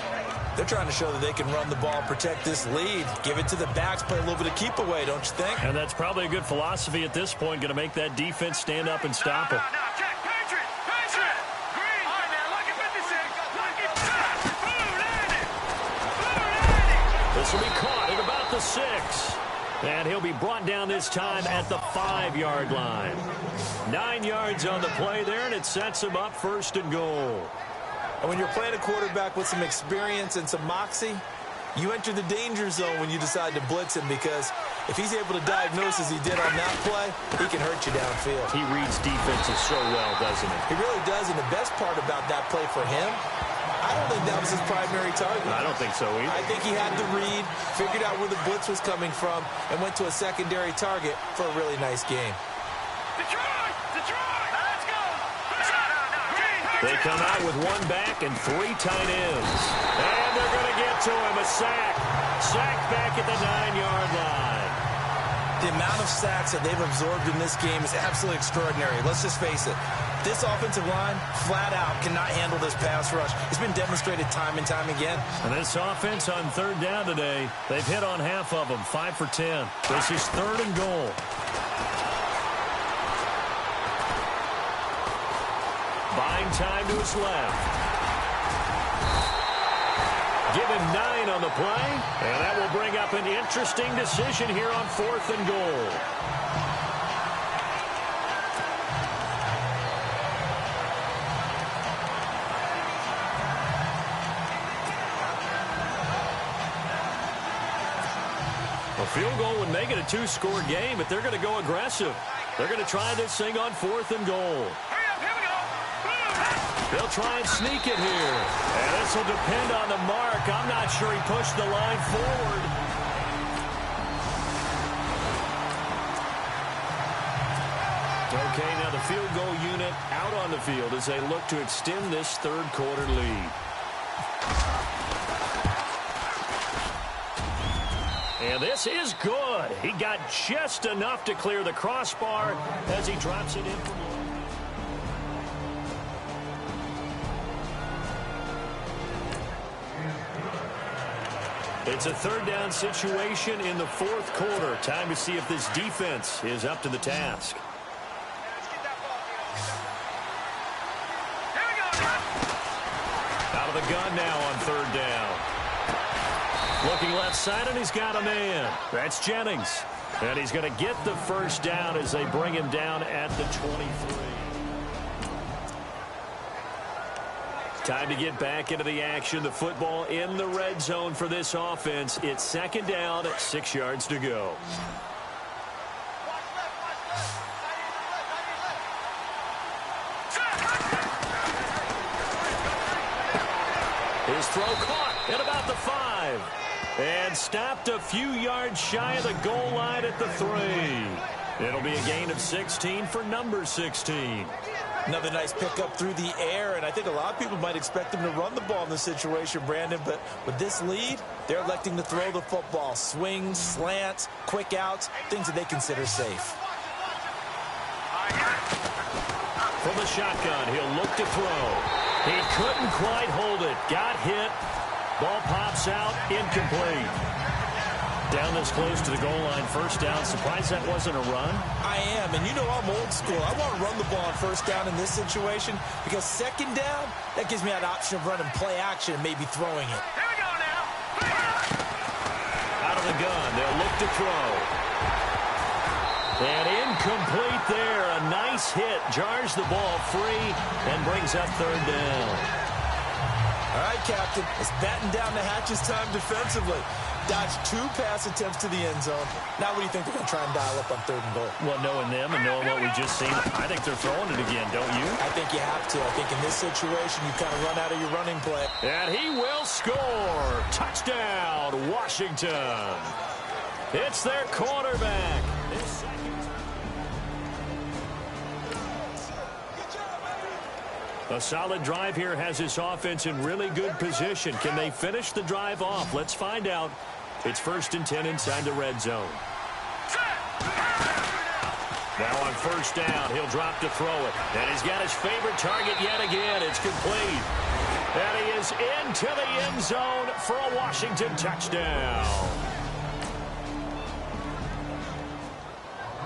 D: They're trying to show that they can run the ball, protect this lead, give it to the backs, play a little bit of keep away, don't you think?
C: And that's probably a good philosophy at this point, going to make that defense stand up and stop it.
E: Check, Patriot, Patriot. Green. All right, now, lucky 56. Lucky. Blue landing. Blue landing.
C: This will be caught at about the 6. And he'll be brought down this time at the 5-yard line. 9 yards on the play there, and it sets him up 1st and goal.
D: And when you're playing a quarterback with some experience and some moxie, you enter the danger zone when you decide to blitz him, because if he's able to diagnose as he did on that play, he can hurt you downfield.
C: He reads defenses so well, doesn't he?
D: He really does, and the best part about that play for him, I don't think that was his primary target.
C: I don't think so either.
D: I think he had the read, figured out where the blitz was coming from, and went to a secondary target for a really nice game.
E: Detroit! Detroit! Let's go!
C: They come out with 1 back and 3 tight ends. And they're going to get to him. A sack. Sacked back at the 9-yard line.
D: The amount of sacks that they've absorbed in this game is absolutely extraordinary. Let's just face it. This offensive line, flat out, cannot handle this pass rush. It's been demonstrated time and time again.
C: And this offense on 3rd down today, they've hit on half of them, 5 for 10. This is 3rd and goal. Buying time to his left. Give him 9 on the play, and that will bring up an interesting decision here on 4th and goal. A field goal would make it a 2-score game, but they're going to go aggressive. They're going to try this thing on 4th and goal. They'll try and sneak it here. And this will depend on the mark. I'm not sure he pushed the line forward. Okay, now the field goal unit out on the field as they look to extend this 3rd quarter lead. And this is good. He got just enough to clear the crossbar as he drops it in from long. It's a 3rd down situation in the 4th quarter. Time to see if this defense is up to the task. Out of the gun now on 3rd down. Looking left side, and he's got a man. That's Jennings. And he's going to get the 1st down as they bring him down at the 23. Time to get back into the action. The football in the red zone for this offense. It's 2nd down at 6 yards to go. His throw caught at about the 5. And stopped a few yards shy of the goal line at the 3. It'll be a gain of 16 for number 16.
D: Another nice pickup through the air, and I think a lot of people might expect them to run the ball in this situation, Brandon, but with this lead, they're electing to throw the football. Swings, slants, quick outs, things that they consider safe.
C: From the shotgun, he'll look to throw. He couldn't quite hold it. Got hit. Ball pops out, incomplete. Down this close to the goal line, 1st down. Surprised that wasn't a run?
D: I am, and you know I'm old school. I want to run the ball on 1st down in this situation because 2nd down, that gives me an option of running play action and maybe throwing it.
E: Here we go now.
C: Out of the gun, they'll look to throw. And incomplete there. A nice hit. Jars the ball free and brings up 3rd down.
D: All right, Captain. It's batten down the hatches time defensively. Dodged 2 pass attempts to the end zone. Now what do you think they're going to try and dial up on 3rd and goal?
C: Well, knowing them and knowing what we just seen, I think they're throwing it again, don't you?
D: I think you have to. I think in this situation, you kind of run out of your running play.
C: And he will score. Touchdown, Washington. It's their quarterback. A solid drive here has this offense in really good position. Can they finish the drive off? Let's find out. It's 1st and 10 inside the red zone. Now on 1st down, he'll drop to throw it. And he's got his favorite target yet again. It's complete. And he is into the end zone for a Washington touchdown.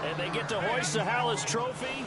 C: And they get to hoist the Hallis Trophy.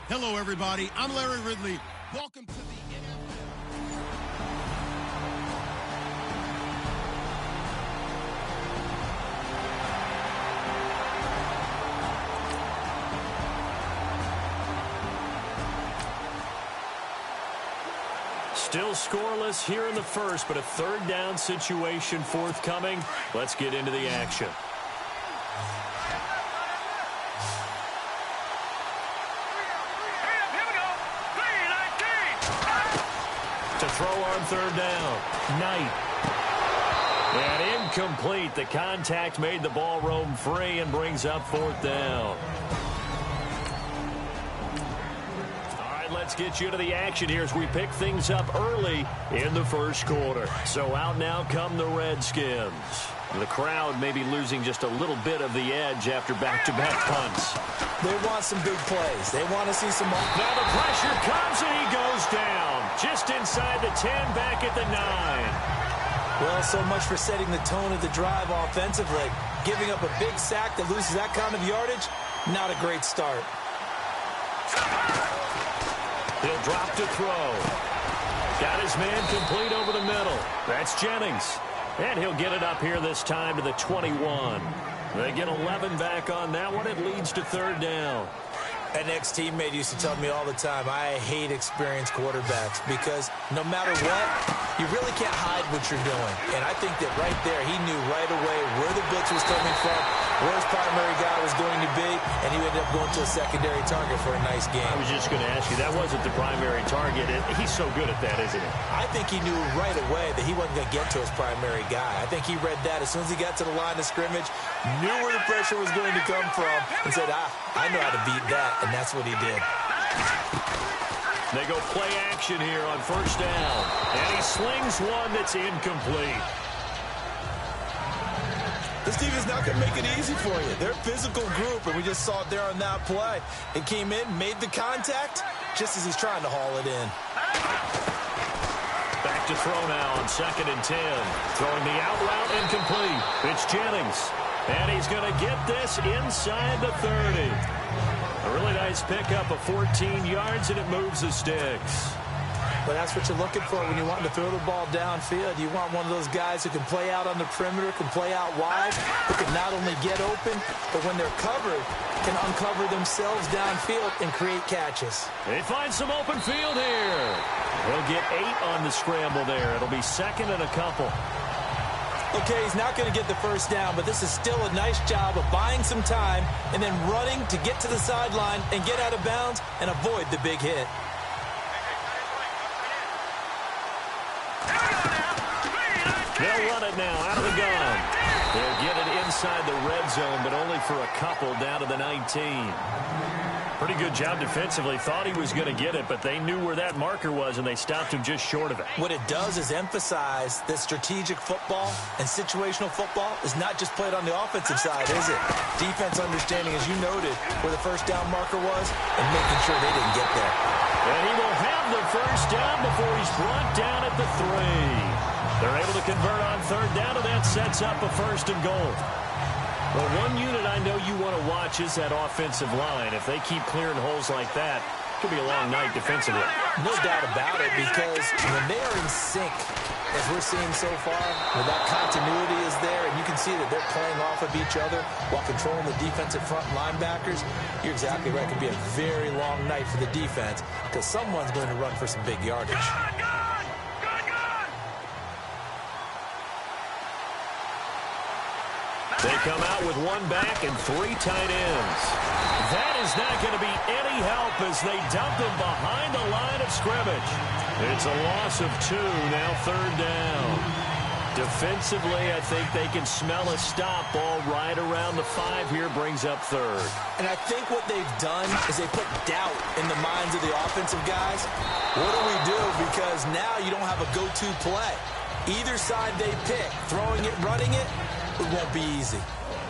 G: Hello, everybody. I'm Larry Ridley. Welcome to the NFL.
C: Still scoreless here in the first, but a 3rd down situation forthcoming. Let's get into the action. To throw on 3rd down. Knight. And incomplete. The contact made the ball roam free and brings up 4th down. All right, let's get you to the action here as we pick things up early in the first quarter. So out now come the Redskins. The crowd may be losing just a little bit of the edge after back-to-back punts.
D: They want some big plays. They want to see some...
C: Now the pressure comes and he goes down. Just inside the 10, back at the 9.
D: Well, so much for setting the tone of the drive offensively. Giving up a big sack that loses that kind of yardage, not a great start.
C: He'll drop to throw. Got his man complete over the middle. That's Jennings. And he'll get it up here this time to the 21. They get 11 back on that one. It leads to 3rd down.
D: An ex-teammate used to tell me all the time, I hate experienced quarterbacks because no matter what, you really can't hide what you're doing. And I think that right there, he knew right away where the blitz was coming from, where his primary guy was going to be, and he ended up going to a secondary target for a nice game.
C: I was just going to ask you, that wasn't the primary target. He's so good at that, isn't he?
D: I think he knew right away that he wasn't going to get to his primary guy. I think he read that as soon as he got to the line of scrimmage, knew where the pressure was going to come from, and said, I know how to beat that. And that's what he did.
C: They go play action here on 1st down. And he slings one that's incomplete.
D: This team is not going to make it easy for you. They're a physical group, and we just saw it there on that play. It came in, made the contact, just as he's trying to haul it in.
C: Back to throw now on 2nd and 10. Throwing the out route incomplete. It's Jennings. And he's going to get this inside the 30. A really nice pickup of 14 yards, and it moves the sticks.
D: But that's what you're looking for when you want to throw the ball downfield. You want one of those guys who can play out on the perimeter, can play out wide, who can not only get open, but when they're covered, can uncover themselves downfield and create catches.
C: They find some open field here. He'll get 8 on the scramble there. It'll be second and a couple.
D: Okay, he's not going to get the first down, but this is still a nice job of buying some time and then running to get to the sideline and get out of bounds and avoid the big hit.
C: They'll run it now out of the gun. They'll get it inside the red zone, but only for a couple down to the 19. Pretty good job defensively. Thought he was going to get it, but they knew where that marker was, and they stopped him just short of it.
D: What it does is emphasize that strategic football and situational football is not just played on the offensive side, is it? Defense understanding, as you noted, where the first down marker was and making sure they didn't get there.
C: And he will have the first down before he's brought down at the 3. They're able to convert on third down, and that sets up a first and goal. Well, one unit I know you want to watch is that offensive line. If they keep clearing holes like that, it could be a long night defensively.
D: No doubt about it, because when they are in sync, as we're seeing so far, where that continuity is there, and you can see that they're playing off of each other while controlling the defensive front linebackers, you're exactly right. It could be a very long night for the defense because someone's going to run for some big yardage.
C: They come out with 1 back and 3 tight ends. That is not going to be any help as they dump him behind the line of scrimmage. It's a loss of 2, now third down. Defensively, I think they can smell a stop ball right around the 5 here, brings up third.
D: And I think what they've done is they put doubt in the minds of the offensive guys. What do we do? Because now you don't have a go-to play. Either side they pick, throwing it, running it, it won't be easy.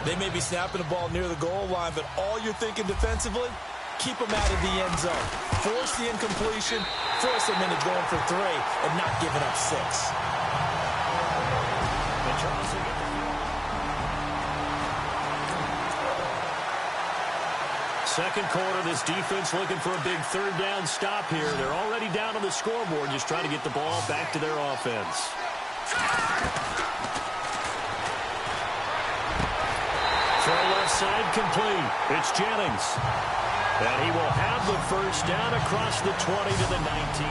D: They may be snapping the ball near the goal line, but all you're thinking defensively, keep them out of the end zone. Force the incompletion, force them into going for 3, and not giving up 6.
C: Second quarter, this defense looking for a big third down stop here. They're already down on the scoreboard, just trying to get the ball back to their offense. Throw left side complete. It's Jennings. And he will have the first down across the 20 to the 19.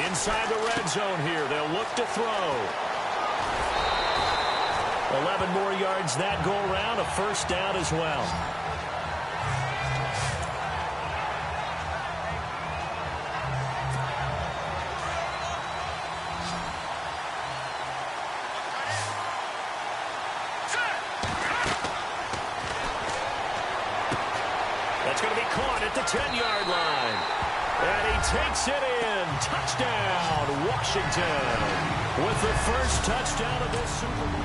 C: Inside the red zone here. They'll look to throw. 11 more yards that go around. A first down as well. That's going to be caught at the 10-yard line. And he takes it in. Touchdown, Washington. With the first touchdown of this Super Bowl.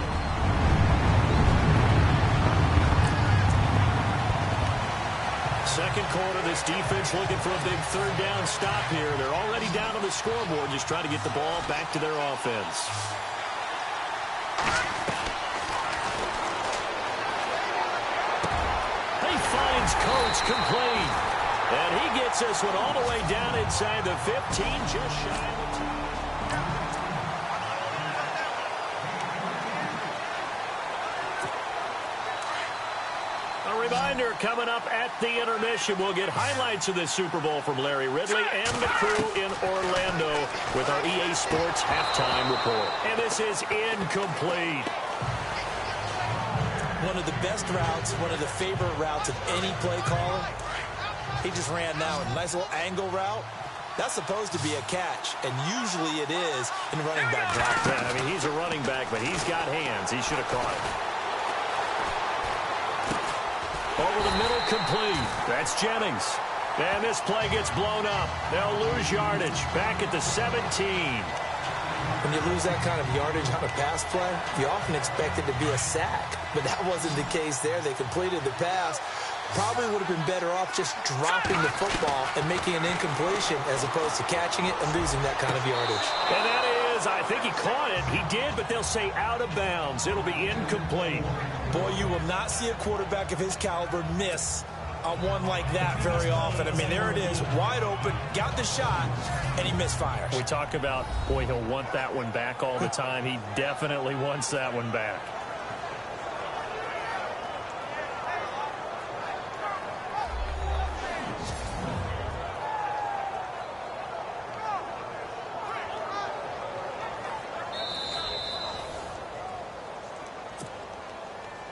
C: Second quarter, this defense looking for a big third down stop here. They're already down on the scoreboard, just trying to get the ball back to their offense. He finds Coates complete. And he gets this one all the way down inside the 15, just shy of the 10. A reminder, coming up at the intermission, we'll get highlights of this Super Bowl from Larry Ridley and the crew in Orlando with our EA Sports halftime report. And this is incomplete.
D: One of the best routes, one of the favorite routes of any play caller. He just ran now a nice little angle route. That's supposed to be a catch, and usually it is in running back drop.
C: Yeah, I mean, he's a running back, but he's got hands. He should have caught it. Over the middle, complete. That's Jennings. And this play gets blown up. They'll lose yardage. Back at the 17.
D: When you lose that kind of yardage on a pass play, you often expect it to be a sack. But that wasn't the case there. They completed the pass. Probably would have been better off just dropping the football and making an incompletion as opposed to catching it and losing that kind of yardage.
C: And that is says, I think he caught it. He did, but they'll say out of bounds. It'll be incomplete.
D: Boy, you will not see a quarterback of his caliber miss on one like that very often. I mean, there it is, wide open, got the shot, and he misfires.
C: We talk about, boy, he'll want that one back all the time. He definitely wants that one back.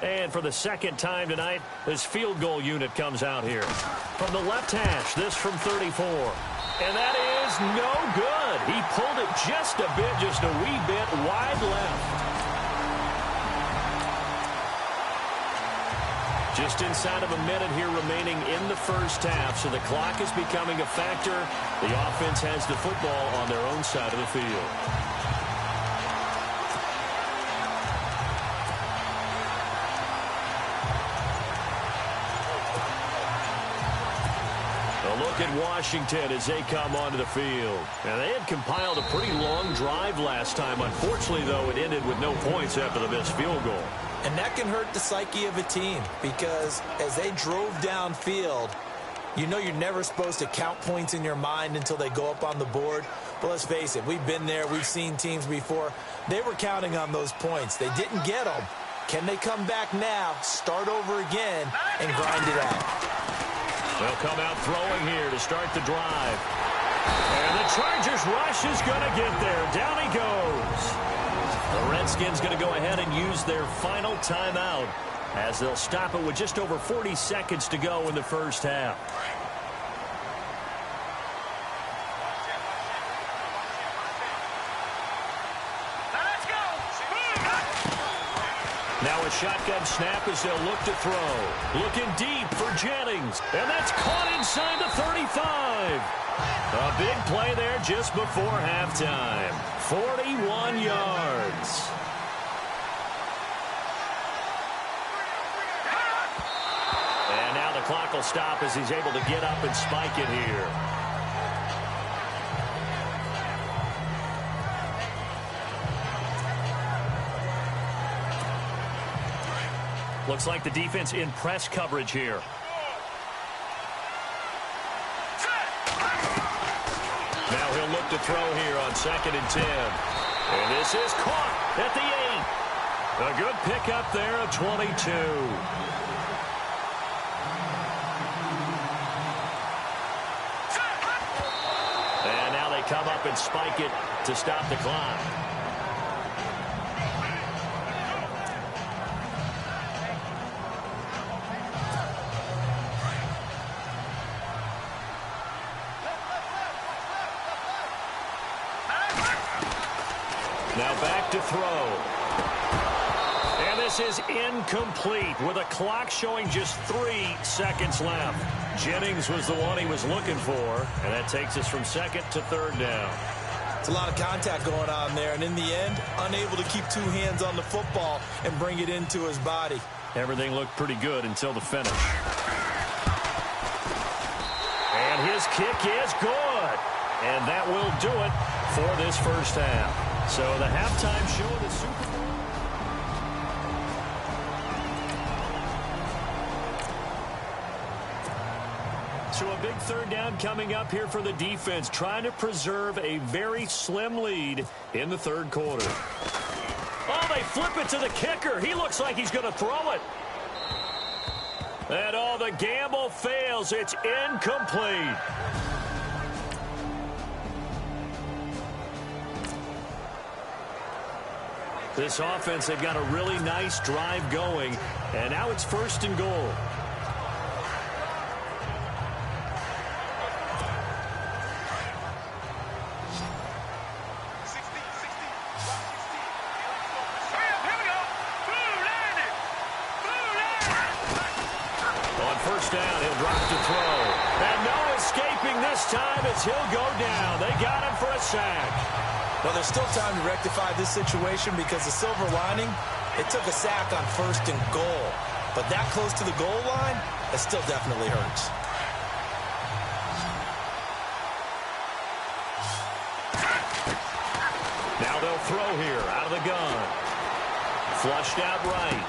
C: And for the second time tonight, this field goal unit comes out here. From the left hash, this from 34. And that is no good. He pulled it just a bit, just a wee bit wide left. Just inside of a minute here remaining in the first half, so the clock is becoming a factor. The offense has the football on their own side of the field. Look at Washington as they come onto the field. And they had compiled a pretty long drive last time. Unfortunately, though, it ended with no points after the missed field goal.
D: And that can hurt the psyche of a team because as they drove downfield, you know you're never supposed to count points in your mind until they go up on the board. But let's face it, we've been there. We've seen teams before. They were counting on those points. They didn't get them. Can they come back now, start over again, and grind it out?
C: They'll come out throwing here to start the drive. And the Chargers rush is going to get there. Down he goes. The Redskins going to go ahead and use their final timeout as they'll stop it with just over 40 seconds to go in the first half. Now a shotgun snap as they'll look to throw. Looking deep for Jennings. And that's caught inside the 35. A big play there just before halftime. 41 yards. And now the clock will stop as he's able to get up and spike it here. Looks like the defense in press coverage here. Now he'll look to throw here on 2nd and 10. And this is caught at the 8. A good pickup there of 22. And now they come up and spike it to stop the clock. Now back to throw. And this is incomplete with a clock showing just 3 seconds left. Jennings was the one he was looking for, and that takes us from 2nd to 3rd down.
D: It's a lot of contact going on there, and in the end, unable to keep 2 hands on the football and bring it into his body.
C: Everything looked pretty good until the finish. And his kick is good. And that will do it for this first half. So the halftime show of the Super Bowl. So a big 3rd down coming up here for the defense, trying to preserve a very slim lead in the 3rd quarter. Oh, they flip it to the kicker. He looks like he's going to throw it. And oh, the gamble fails. It's incomplete. This offense, they've got a really nice drive going, and now it's 1st and goal. On 1st down, he'll drop to throw. And no escaping this time as he'll go down. They got him for a sack.
D: Well, there's still time to rectify this situation because the silver lining, it took a sack on 1st and goal. But that close to the goal line, it still definitely hurts.
C: Now they'll throw here out of the gun. Flushed out right.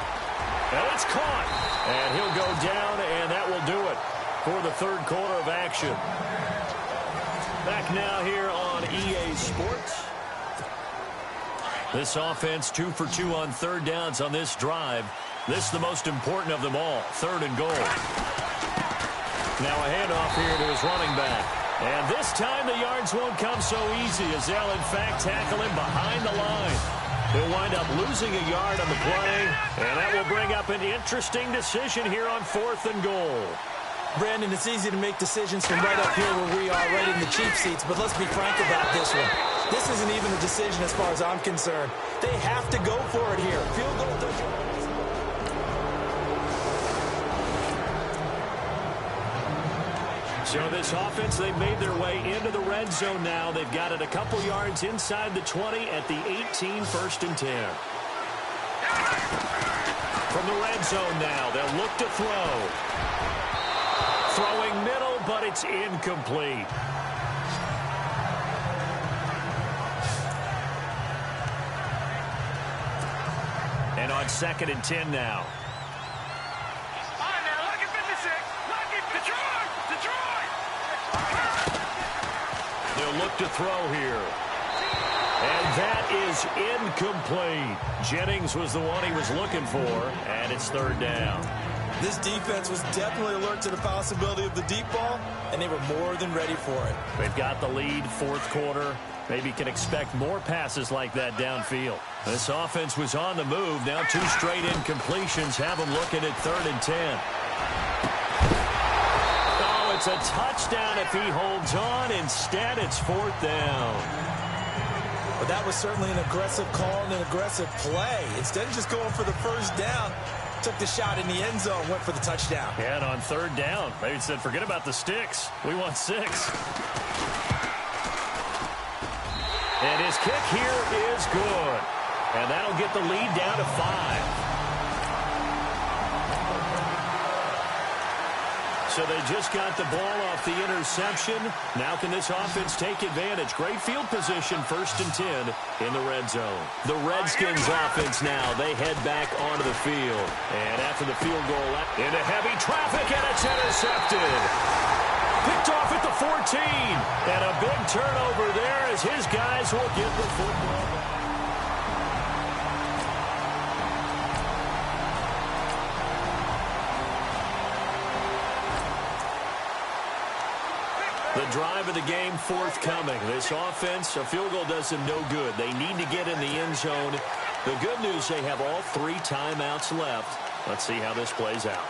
C: And it's caught. And he'll go down, and that will do it for the third quarter of action. Back now here on EA Sports. This offense 2 for 2 on third downs on this drive. This is the most important of them all, 3rd and goal. Now a handoff here to his running back. And this time the yards won't come so easy as they'll in fact tackle him behind the line. He'll wind up losing a yard on the play, and that will bring up an interesting decision here on 4th and goal.
D: Brandon, it's easy to make decisions from right up here where we are, right in the cheap seats, but let's be frank about this one. This isn't even a decision as far as I'm concerned. They have to go for it here. Field goal touchdown.
C: So this offense, they've made their way into the red zone now. They've got it a couple yards inside the 20 at the 18, 1st and 10. From the red zone now, they'll look to throw. Throwing middle, but it's incomplete. And on 2nd and 10 now. They'll look to throw here. And that is incomplete. Jennings was the one he was looking for, and it's 3rd down.
D: This defense was definitely alert to the possibility of the deep ball, and they were more than ready for it.
C: They've got the lead, 4th quarter. Maybe can expect more passes like that downfield. This offense was on the move. Now 2 straight incompletions have them looking at 3rd and 10. Oh, it's a touchdown if he holds on. Instead, it's 4th down.
D: But that was certainly an aggressive call and an aggressive play. Instead of just going for the 1st down, took the shot in the end zone, went for the touchdown.
C: Yeah, and on 3rd down, they said, forget about the sticks. We want 6. And his kick here is good. And that'll get the lead down to 5. So they just got the ball off the interception. Now can this offense take advantage? Great field position, 1st and 10 in the red zone. The Redskins offense now, they head back onto the field. And after the field goal, into heavy traffic, and it's intercepted. Picked off at the 14. And a big turnover there as his guys will get the football back. The drive of the game forthcoming. This offense, a field goal does them no good. They need to get in the end zone. The good news, they have all 3 timeouts left. Let's see how this plays out.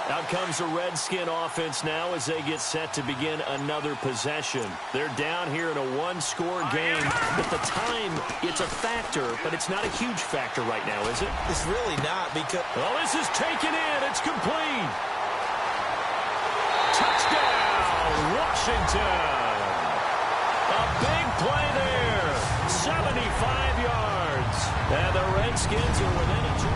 C: Out comes the Redskin offense now as they get set to begin another possession. They're down here in a 1-score game, but the time, it's a factor, but it's not a huge factor right now, is it?
D: It's really not because...
C: Well, this is taken in. It's complete. Touchdown, Washington. A big play there. 75 yards. And the Redskins are within a 2.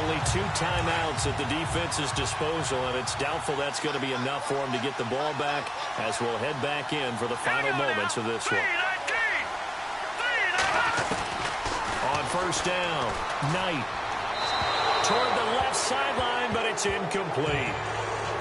C: Only 2 timeouts at the defense's disposal, and it's doubtful that's going to be enough for him to get the ball back as we'll head back in for the final moments of this one. On 1st down, Knight toward the left sideline, but it's incomplete.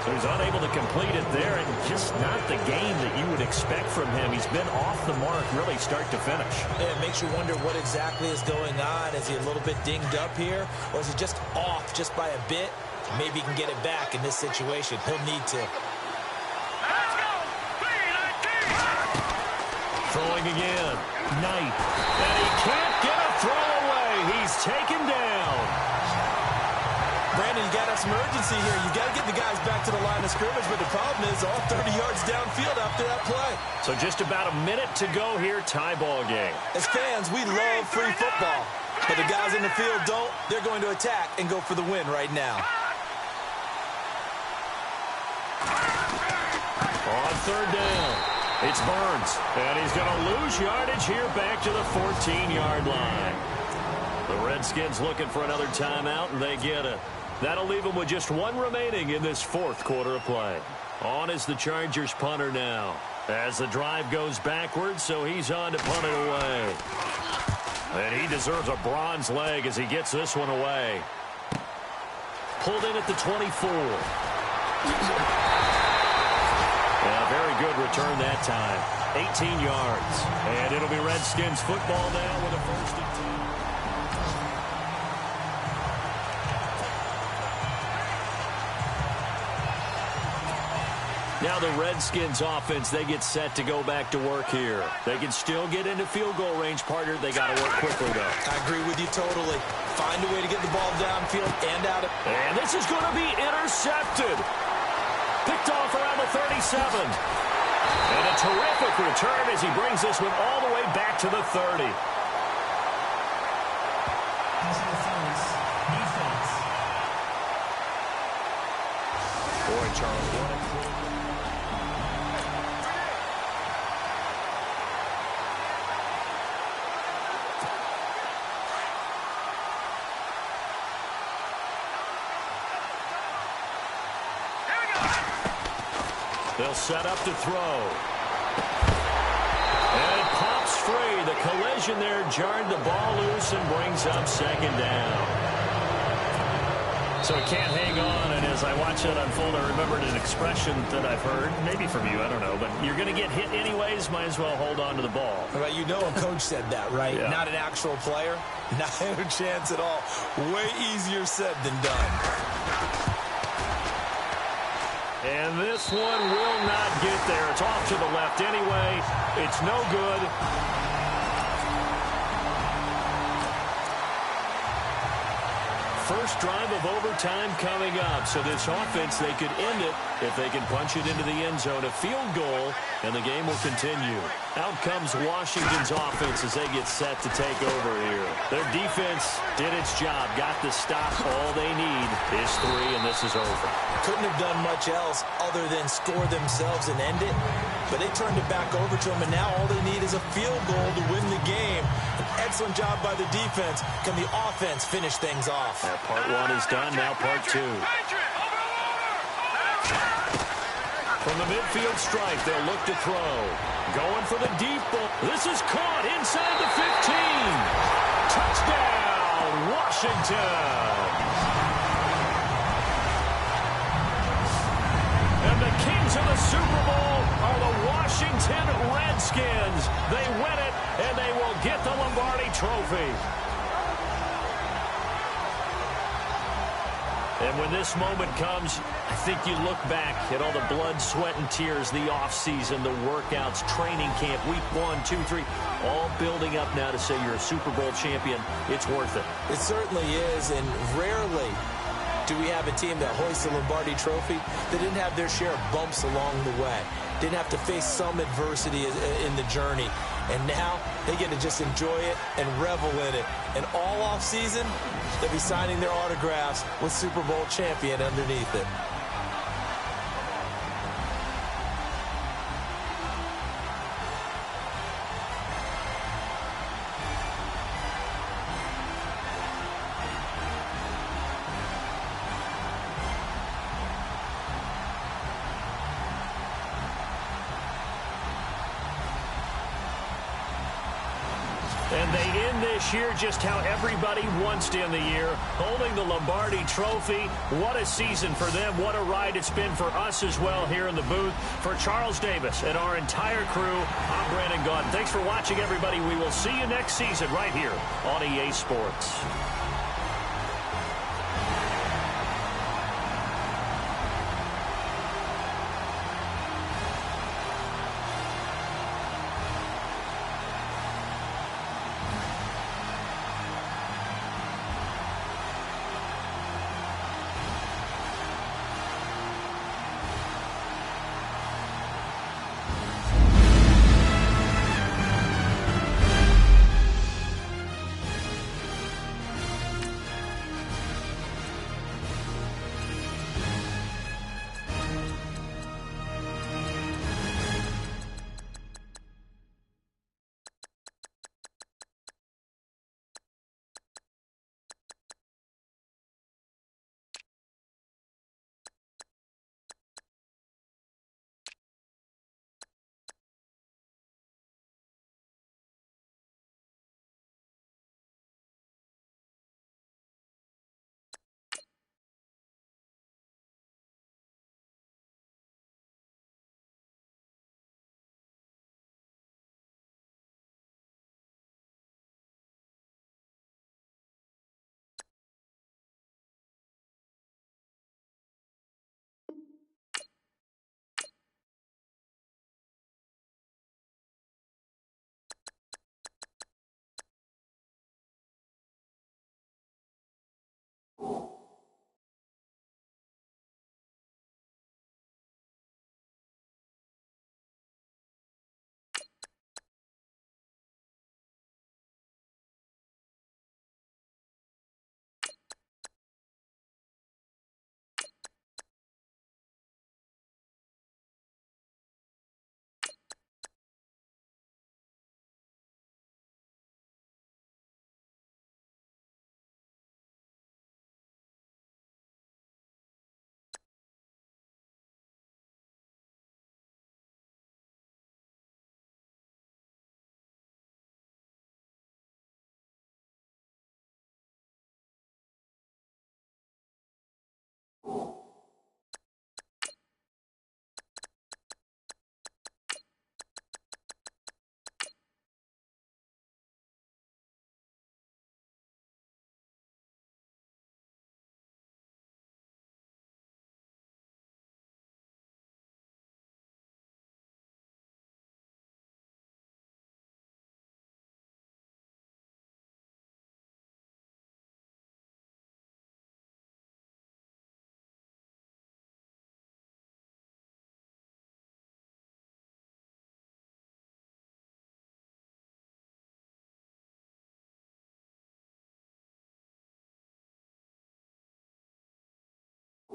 C: So he's unable to complete it there, and just not the game that you would expect from him. He's been off the mark really start to finish.
D: Yeah, it makes you wonder what exactly is going on. Is he a little bit dinged up here, or is he just off just by a bit? Maybe he can get it back in this situation. He'll need to.
C: Throwing again. Knight. And he can't get a throw away. He's taken down.
D: Brandon, you got to have some urgency here. You got to get the guys back to the line of scrimmage, but the problem is all 30 yards downfield after that play.
C: So just about a minute to go here, tie ball game.
D: As fans, we love free football, but the guys in the field don't. They're going to attack and go for the win right now.
C: On 3rd down, it's Burns, and he's going to lose yardage here back to the 14-yard line. The Redskins looking for another timeout, and they get it. That'll leave them with just one remaining in this fourth quarter of play. On is the Chargers punter now. As the drive goes backwards, so he's on to punt it away. And he deserves a bronze leg as he gets this one away. Pulled in at the 24. Yeah, very good return that time. 18 yards. And it'll be Redskins football now with a 1st and 10. Now the Redskins offense, they get set to go back to work here. They can still get into field goal range, partner. They got to work quickly, though.
D: I agree with you totally. Find a way to get the ball downfield and out of...
C: And this is going to be intercepted. Picked off around the 37. And a terrific return as he brings this one all the way back to the 30. Boy, Charles, what a... They'll set up to throw. And it pops free. The collision there jarred the ball loose and brings up 2nd down. So it can't hang on, and as I watch it unfold, I remembered an expression that I've heard, maybe from you, I don't know, but you're going to get hit anyways, might as well hold on to the ball.
D: Right, you know a coach said that, right?
C: Yeah.
D: Not an actual player. Not a chance at all. Way easier said than done.
C: And this one will not get there. It's off to the left anyway. It's no good. First drive of overtime coming up. So this offense, they could end it if they can punch it into the end zone. A field goal, and the game will continue. Out comes Washington's offense as they get set to take over here. Their defense did its job, got the stop. All they need is 3, and this is over.
D: Couldn't have done much else other than score themselves and end it. But they turned it back over to them, and now all they need is a field goal to win the game. An excellent job by the defense. Can the offense finish things off?
C: That part 1 is done, now part 2. From the midfield stripe, they'll look to throw. Going for the deep ball. This is caught inside the 15. Touchdown, Washington. And the kings of the Super Bowl are the Washington Redskins. They win it, and they will get the Lombardi Trophy. And when this moment comes, I think you look back at all the blood, sweat, and tears, the offseason, the workouts, training camp, week 1, 2, 3, all building up now to say you're a Super Bowl champion. It's worth it.
D: It certainly is, and rarely do we have a team that hoists the Lombardi Trophy that didn't have their share of bumps along the way, didn't have to face some adversity in the journey. And now they get to just enjoy it and revel in it. And all off season, they'll be signing their autographs with Super Bowl champion underneath it.
C: And they end this year just how everybody wants to end the year, holding the Lombardi Trophy. What a season for them. What a ride it's been for us as well here in the booth. For Charles Davis and our entire crew, I'm Brandon Gaudin. Thanks for watching, everybody. We will see you next season right here on EA Sports.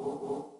H: you.